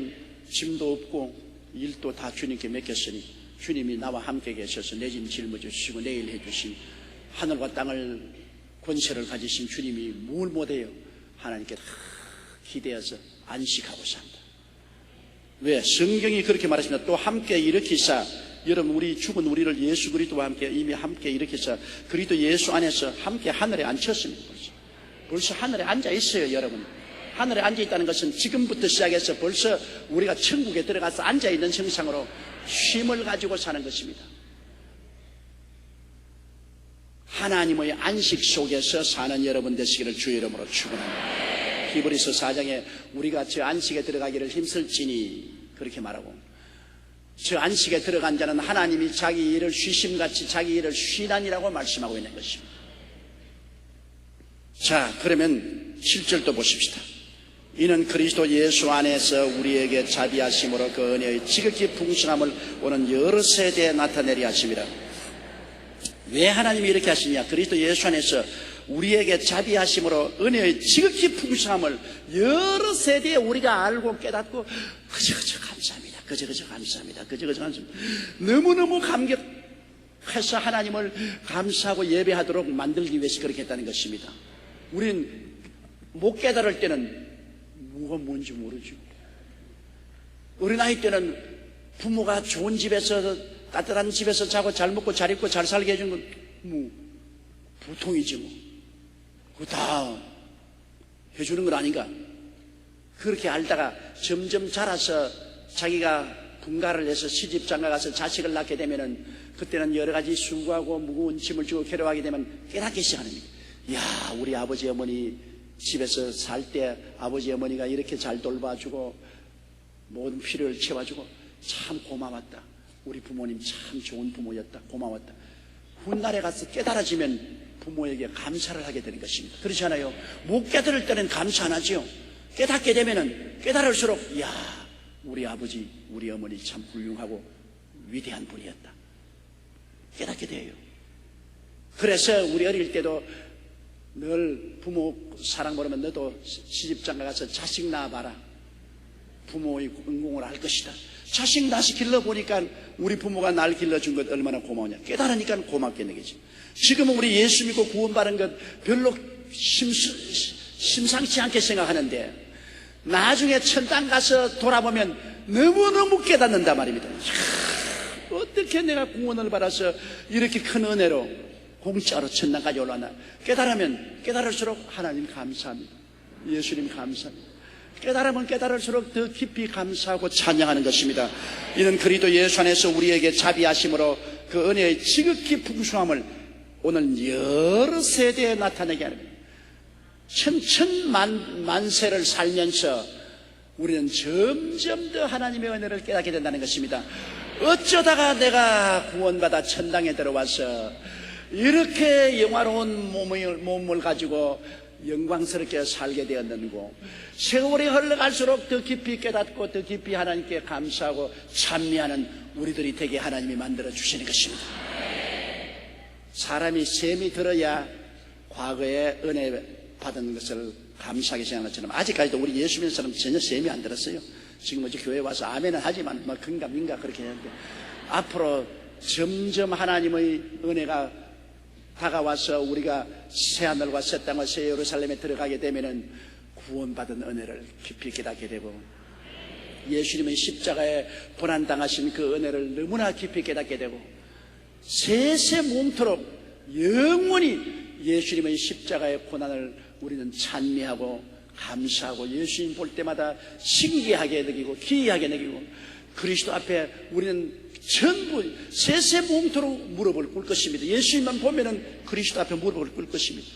짐도 없고 일도 다 주님께 맡겼으니 주님이 나와 함께 계셔서 내 짐 짊어주시고 내 일 해주신, 하늘과 땅을 권세를 가지신 주님이 뭘 못해요? 하나님께 다 기대어서 안식하고 산다. 왜? 성경이 그렇게 말하십니다. 또 함께 일으키사, 여러분 우리 죽은 우리를 예수 그리스도와 함께 이미 함께 일으키사 그리스도 예수 안에서 함께 하늘에 앉혔습니다. 벌써 하늘에 앉아 있어요. 여러분 하늘에 앉아 있다는 것은 지금부터 시작해서 벌써 우리가 천국에 들어가서 앉아 있는 형상으로 쉼을 가지고 사는 것입니다. 하나님의 안식 속에서 사는 여러분 되시기를 주의 이름으로 축원합니다. 히브리서 4장에 우리가 저 안식에 들어가기를 힘쓸지니 그렇게 말하고, 저 안식에 들어간 자는 하나님이 자기 일을 쉬심같이 자기 일을 쉬나니라고 말씀하고 있는 것입니다. 자, 그러면 7절도 보십시다. 이는 그리스도 예수 안에서 우리에게 자비하심으로 그 은혜의 지극히 풍성함을 오는 여러 세대에 나타내려 하심이라. 왜 하나님이 이렇게 하시냐? 그리스도 예수 안에서 우리에게 자비하심으로 은혜의 지극히 풍성함을 여러 세대에 우리가 알고 깨닫고 그저 감사합니다. 그저 감사합니다. 그저 감사합니다. 너무너무 감격해서 하나님을 감사하고 예배하도록 만들기 위해서 그렇게 했다는 것입니다. 우린 못 깨달을 때는 뭐가 뭔지 모르죠. 어린 아이 때는 부모가 좋은 집에서 따뜻한 집에서 자고 잘 먹고 잘 입고 잘 살게 해준 건 뭐 보통이지 뭐. 그거 다 해주는 건 아닌가. 그렇게 알다가 점점 자라서 자기가 분가를 해서 시집장가 가서 자식을 낳게 되면은 그때는 여러 가지 수고하고 무거운 짐을 지고 괴로워하게 되면 깨닫기 시작합니다. 야, 우리 아버지 어머니 집에서 살 때 아버지 어머니가 이렇게 잘 돌봐주고 모든 필요를 채워주고 참 고마웠다. 우리 부모님 참 좋은 부모였다. 고마웠다. 훗날에 가서 깨달아지면 부모에게 감사를 하게 되는 것입니다. 그렇지 않아요? 못 깨달을 때는 감사 안 하죠. 깨닫게 되면은 깨달을수록 야, 우리 아버지 우리 어머니 참 훌륭하고 위대한 분이었다. 깨닫게 돼요. 그래서 우리 어릴 때도 늘 부모 사랑 모르면 너도 시집장가 가서 자식 낳아봐라. 부모의 은공을 알 것이다. 자식 낳아서 길러보니까 우리 부모가 날 길러준 것 얼마나 고마우냐. 깨달으니까 고맙겠는 거지. 지금은 우리 예수 믿고 구원받은 것 별로 심상치 않게 생각하는데 나중에 천당 가서 돌아보면 너무너무 깨닫는단 말입니다. 어떻게 내가 구원을 받아서 이렇게 큰 은혜로 공짜로 천당까지 올라왔나. 깨달으면 깨달을수록 하나님 감사합니다. 예수님 감사합니다. 깨달으면 깨달을수록 더 깊이 감사하고 찬양하는 것입니다. 이는 그리스도 예수 안에서 우리에게 자비하심으로 그 은혜의 지극히 풍성함을 오늘 여러 세대에 나타내게 하는 거예요. 천천만세를 살면서 우리는 점점 더 하나님의 은혜를 깨닫게 된다는 것입니다. 어쩌다가 내가 구원받아 천당에 들어와서 이렇게 영화로운 몸을 가지고 영광스럽게 살게 되었는고, 세월이 흘러갈수록 더 깊이 깨닫고 더 깊이 하나님께 감사하고 찬미하는 우리들이 되게 하나님이 만들어 주시는 것입니다. 사람이 셈이 들어야 과거에 은혜 받은 것을 감사하게 생각하는 것처럼, 아직까지도 우리 예수 믿는 사람 전혀 셈이 안 들었어요. 지금 어제 교회 와서 아멘은 하지만 뭐 근가 민가 그렇게 했는데, 앞으로 점점 하나님의 은혜가 다가와서 우리가 새하늘과 새 땅과 새 예루살렘에 들어가게 되면은 구원받은 은혜를 깊이 깨닫게 되고, 예수님의 십자가에 고난당하신 그 은혜를 너무나 깊이 깨닫게 되고, 세세 몸토록 영원히 예수님의 십자가의 고난을 우리는 찬미하고 감사하고, 예수님 볼 때마다 신기하게 느끼고 기이하게 느끼고, 그리스도 앞에 우리는 전부 세세 몸토록 무릎을 꿇을 것입니다. 예수님만 보면은 그리스도 앞에 무릎을 꿇을 것입니다.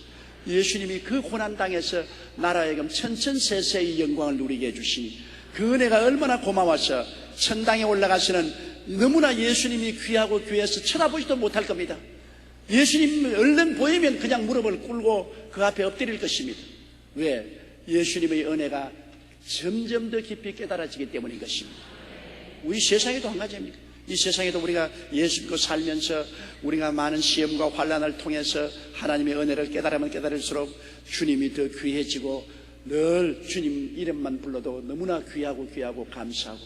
예수님이 그 고난당에서 나라에금 천천세세의 영광을 누리게 해주시니, 그 은혜가 얼마나 고마워서 천당에 올라가시는, 너무나 예수님이 귀하고 귀해서 쳐다보지도 못할 겁니다. 예수님 얼른 보이면 그냥 무릎을 꿇고 그 앞에 엎드릴 것입니다. 왜? 예수님의 은혜가 점점 더 깊이 깨달아지기 때문인 것입니다. 우리 세상에도 한 가지입니다. 이 세상에도 우리가 예수 믿고 살면서 우리가 많은 시험과 환난을 통해서 하나님의 은혜를 깨달으면 깨달을수록 주님이 더 귀해지고, 늘 주님 이름만 불러도 너무나 귀하고 감사하고,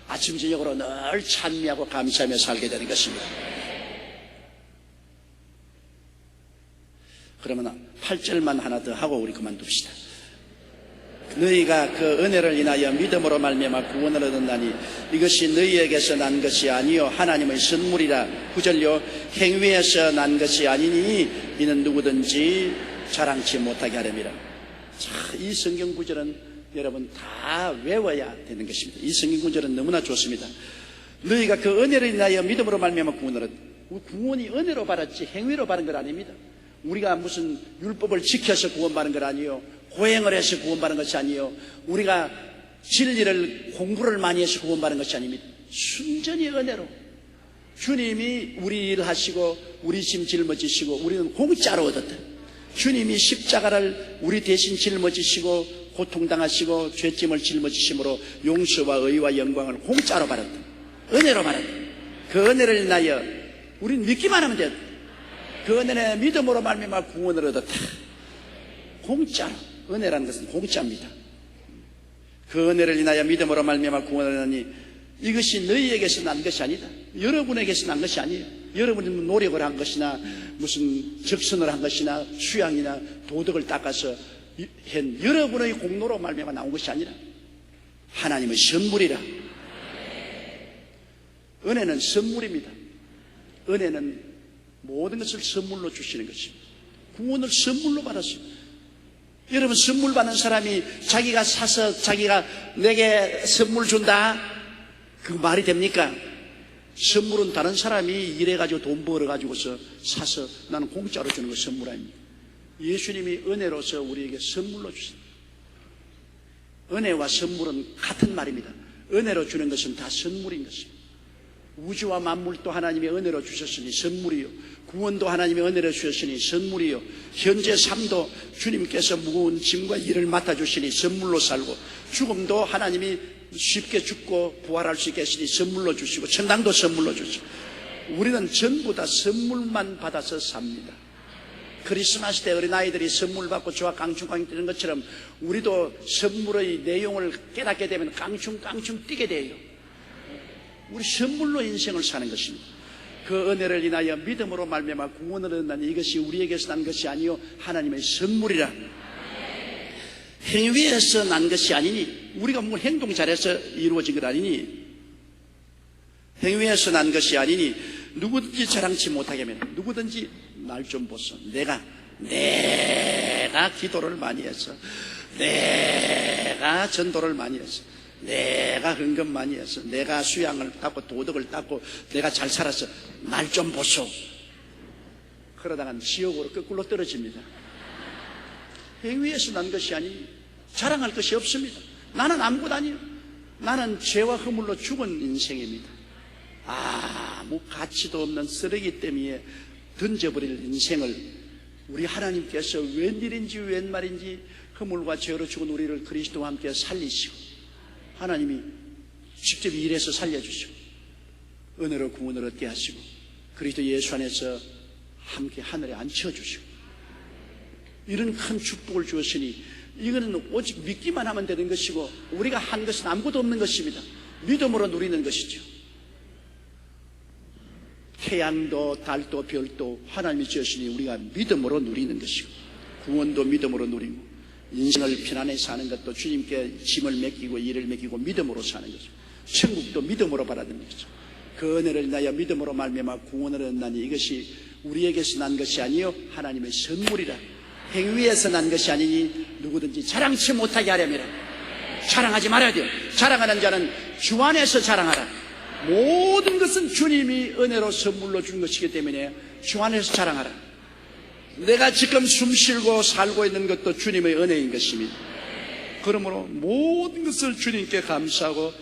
아침 저녁으로 늘 찬미하고 감사하며 살게 되는 것입니다. 그러면 8절만 하나 더 하고 우리 그만둡시다. 너희가 그 은혜를 인하여 믿음으로 말미암아 구원을 얻었나니 이것이 너희에게서 난 것이 아니요 하나님의 선물이라. 9절요. 행위에서 난 것이 아니니 이는 누구든지 자랑치 못하게 하렵니다. 자, 이 성경 구절은 여러분 다 외워야 되는 것입니다. 이 성경 구절은 너무나 좋습니다. 너희가 그 은혜를 인하여 믿음으로 말미암아 구원을 얻었다. 구원이 은혜로 받았지 행위로 받은 것 아닙니다. 우리가 무슨 율법을 지켜서 구원받은 것 아니요, 고행을 해서 구원받은 것이 아니요, 우리가 진리를 공부를 많이 해서 구원받은 것이 아닙니다. 순전히 은혜로 주님이 우리 일 하시고 우리 짐 짊어지시고 우리는 공짜로 얻었다. 주님이 십자가를 우리 대신 짊어지시고 고통당하시고 죄짐을 짊어지심으로 용서와 의와 영광을 공짜로 받았다. 은혜로 받았다. 그 은혜를 인하여 우리는 믿기만 하면 된다. 그 은혜는 믿음으로 말미암아 구원을 얻었다. 공짜로. 은혜라는 것은 공짜입니다. 그 은혜를 인하여 믿음으로 말미암아 구원을 얻으니 이것이 너희에게서 난 것이 아니다. 여러분에게서 난 것이 아니에요. 여러분이 노력을 한 것이나 무슨 적선을 한 것이나 수양이나 도덕을 닦아서 한 여러분의 공로로 말미암아 나온 것이 아니라 하나님의 선물이라. 은혜는 선물입니다. 은혜는 모든 것을 선물로 주시는 것입니다. 구원을 선물로 받았어요. 여러분, 선물 받는 사람이 자기가 사서 자기가 내게 선물 준다, 그 말이 됩니까? 선물은 다른 사람이 일해가지고 돈 벌어가지고서 사서 나는 공짜로 주는 거 선물 아닙니까? 예수님이 은혜로서 우리에게 선물로 주십니다. 은혜와 선물은 같은 말입니다. 은혜로 주는 것은 다 선물인 것입니다. 우주와 만물도 하나님의 은혜로 주셨으니 선물이요, 구원도 하나님의 은혜로 주셨으니 선물이요, 현재 삶도 주님께서 무거운 짐과 일을 맡아주시니 선물로 살고, 죽음도 하나님이 쉽게 죽고 부활할 수 있게 하시니 선물로 주시고, 천당도 선물로 주시고, 우리는 전부 다 선물만 받아서 삽니다. 크리스마스 때 어린아이들이 선물 받고 좋아 깡충깡충 뛰는 것처럼 우리도 선물의 내용을 깨닫게 되면 깡충깡충 뛰게 돼요. 우리 선물로 인생을 사는 것입니다. 그 은혜를 인하여 믿음으로 말미암아 구원을 얻나니 이것이 우리에게서 난 것이 아니요 하나님의 선물이라. 행위에서 난 것이 아니니, 우리가 뭐 행동 잘해서 이루어진 것 아니니, 행위에서 난 것이 아니니 누구든지 자랑치 못하게 하면, 누구든지 날 좀 보소. 내가 기도를 많이 해서, 내가 전도를 많이 해서, 내가 헌금 많이 해서, 내가 수양을 닦고 도덕을 닦고 내가 잘 살아서 날 좀 보소. 그러다간 지옥으로 거꾸로 떨어집니다. 행위에서 난 것이 아니, 자랑할 것이 없습니다. 나는 아무것도 아니에요. 나는 죄와 허물로 죽은 인생입니다. 아무 가치도 없는 쓰레기 때문에 던져버릴 인생을 우리 하나님께서 웬일인지 웬 말인지 허물과 죄로 죽은 우리를 그리스도와 함께 살리시고 하나님이 직접 일해서 살려주시고 은혜로 구원을 얻게 하시고 그리스도 예수 안에서 함께 하늘에 앉혀주시고 이런 큰 축복을 주었으니 이거는 오직 믿기만 하면 되는 것이고 우리가 한 것은 아무것도 없는 것입니다. 믿음으로 누리는 것이죠. 태양도 달도 별도 하나님이 지으시니 우리가 믿음으로 누리는 것이고 구원도 믿음으로 누리고 인생을 편안히 사는 것도 주님께 짐을 맡기고 일을 맡기고 믿음으로 사는 것이고 천국도 믿음으로 받아들이는 것이죠. 그 은혜를 인하여 믿음으로 말미암아 구원을 얻나니 이것이 우리에게서 난 것이 아니요 하나님의 선물이라. 행위에서 난 것이 아니니 누구든지 자랑치 못하게 하려면 자랑하지 말아야 돼요. 자랑하는 자는 주 안에서 자랑하라. 모든 것은 주님이 은혜로 선물로 준 것이기 때문에 주 안에서 자랑하라. 내가 지금 숨쉬고 살고 있는 것도 주님의 은혜인 것입니다. 그러므로 모든 것을 주님께 감사하고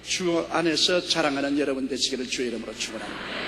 주 안에서 자랑하는 여러분 되시기를 주의 이름으로 축원합니다.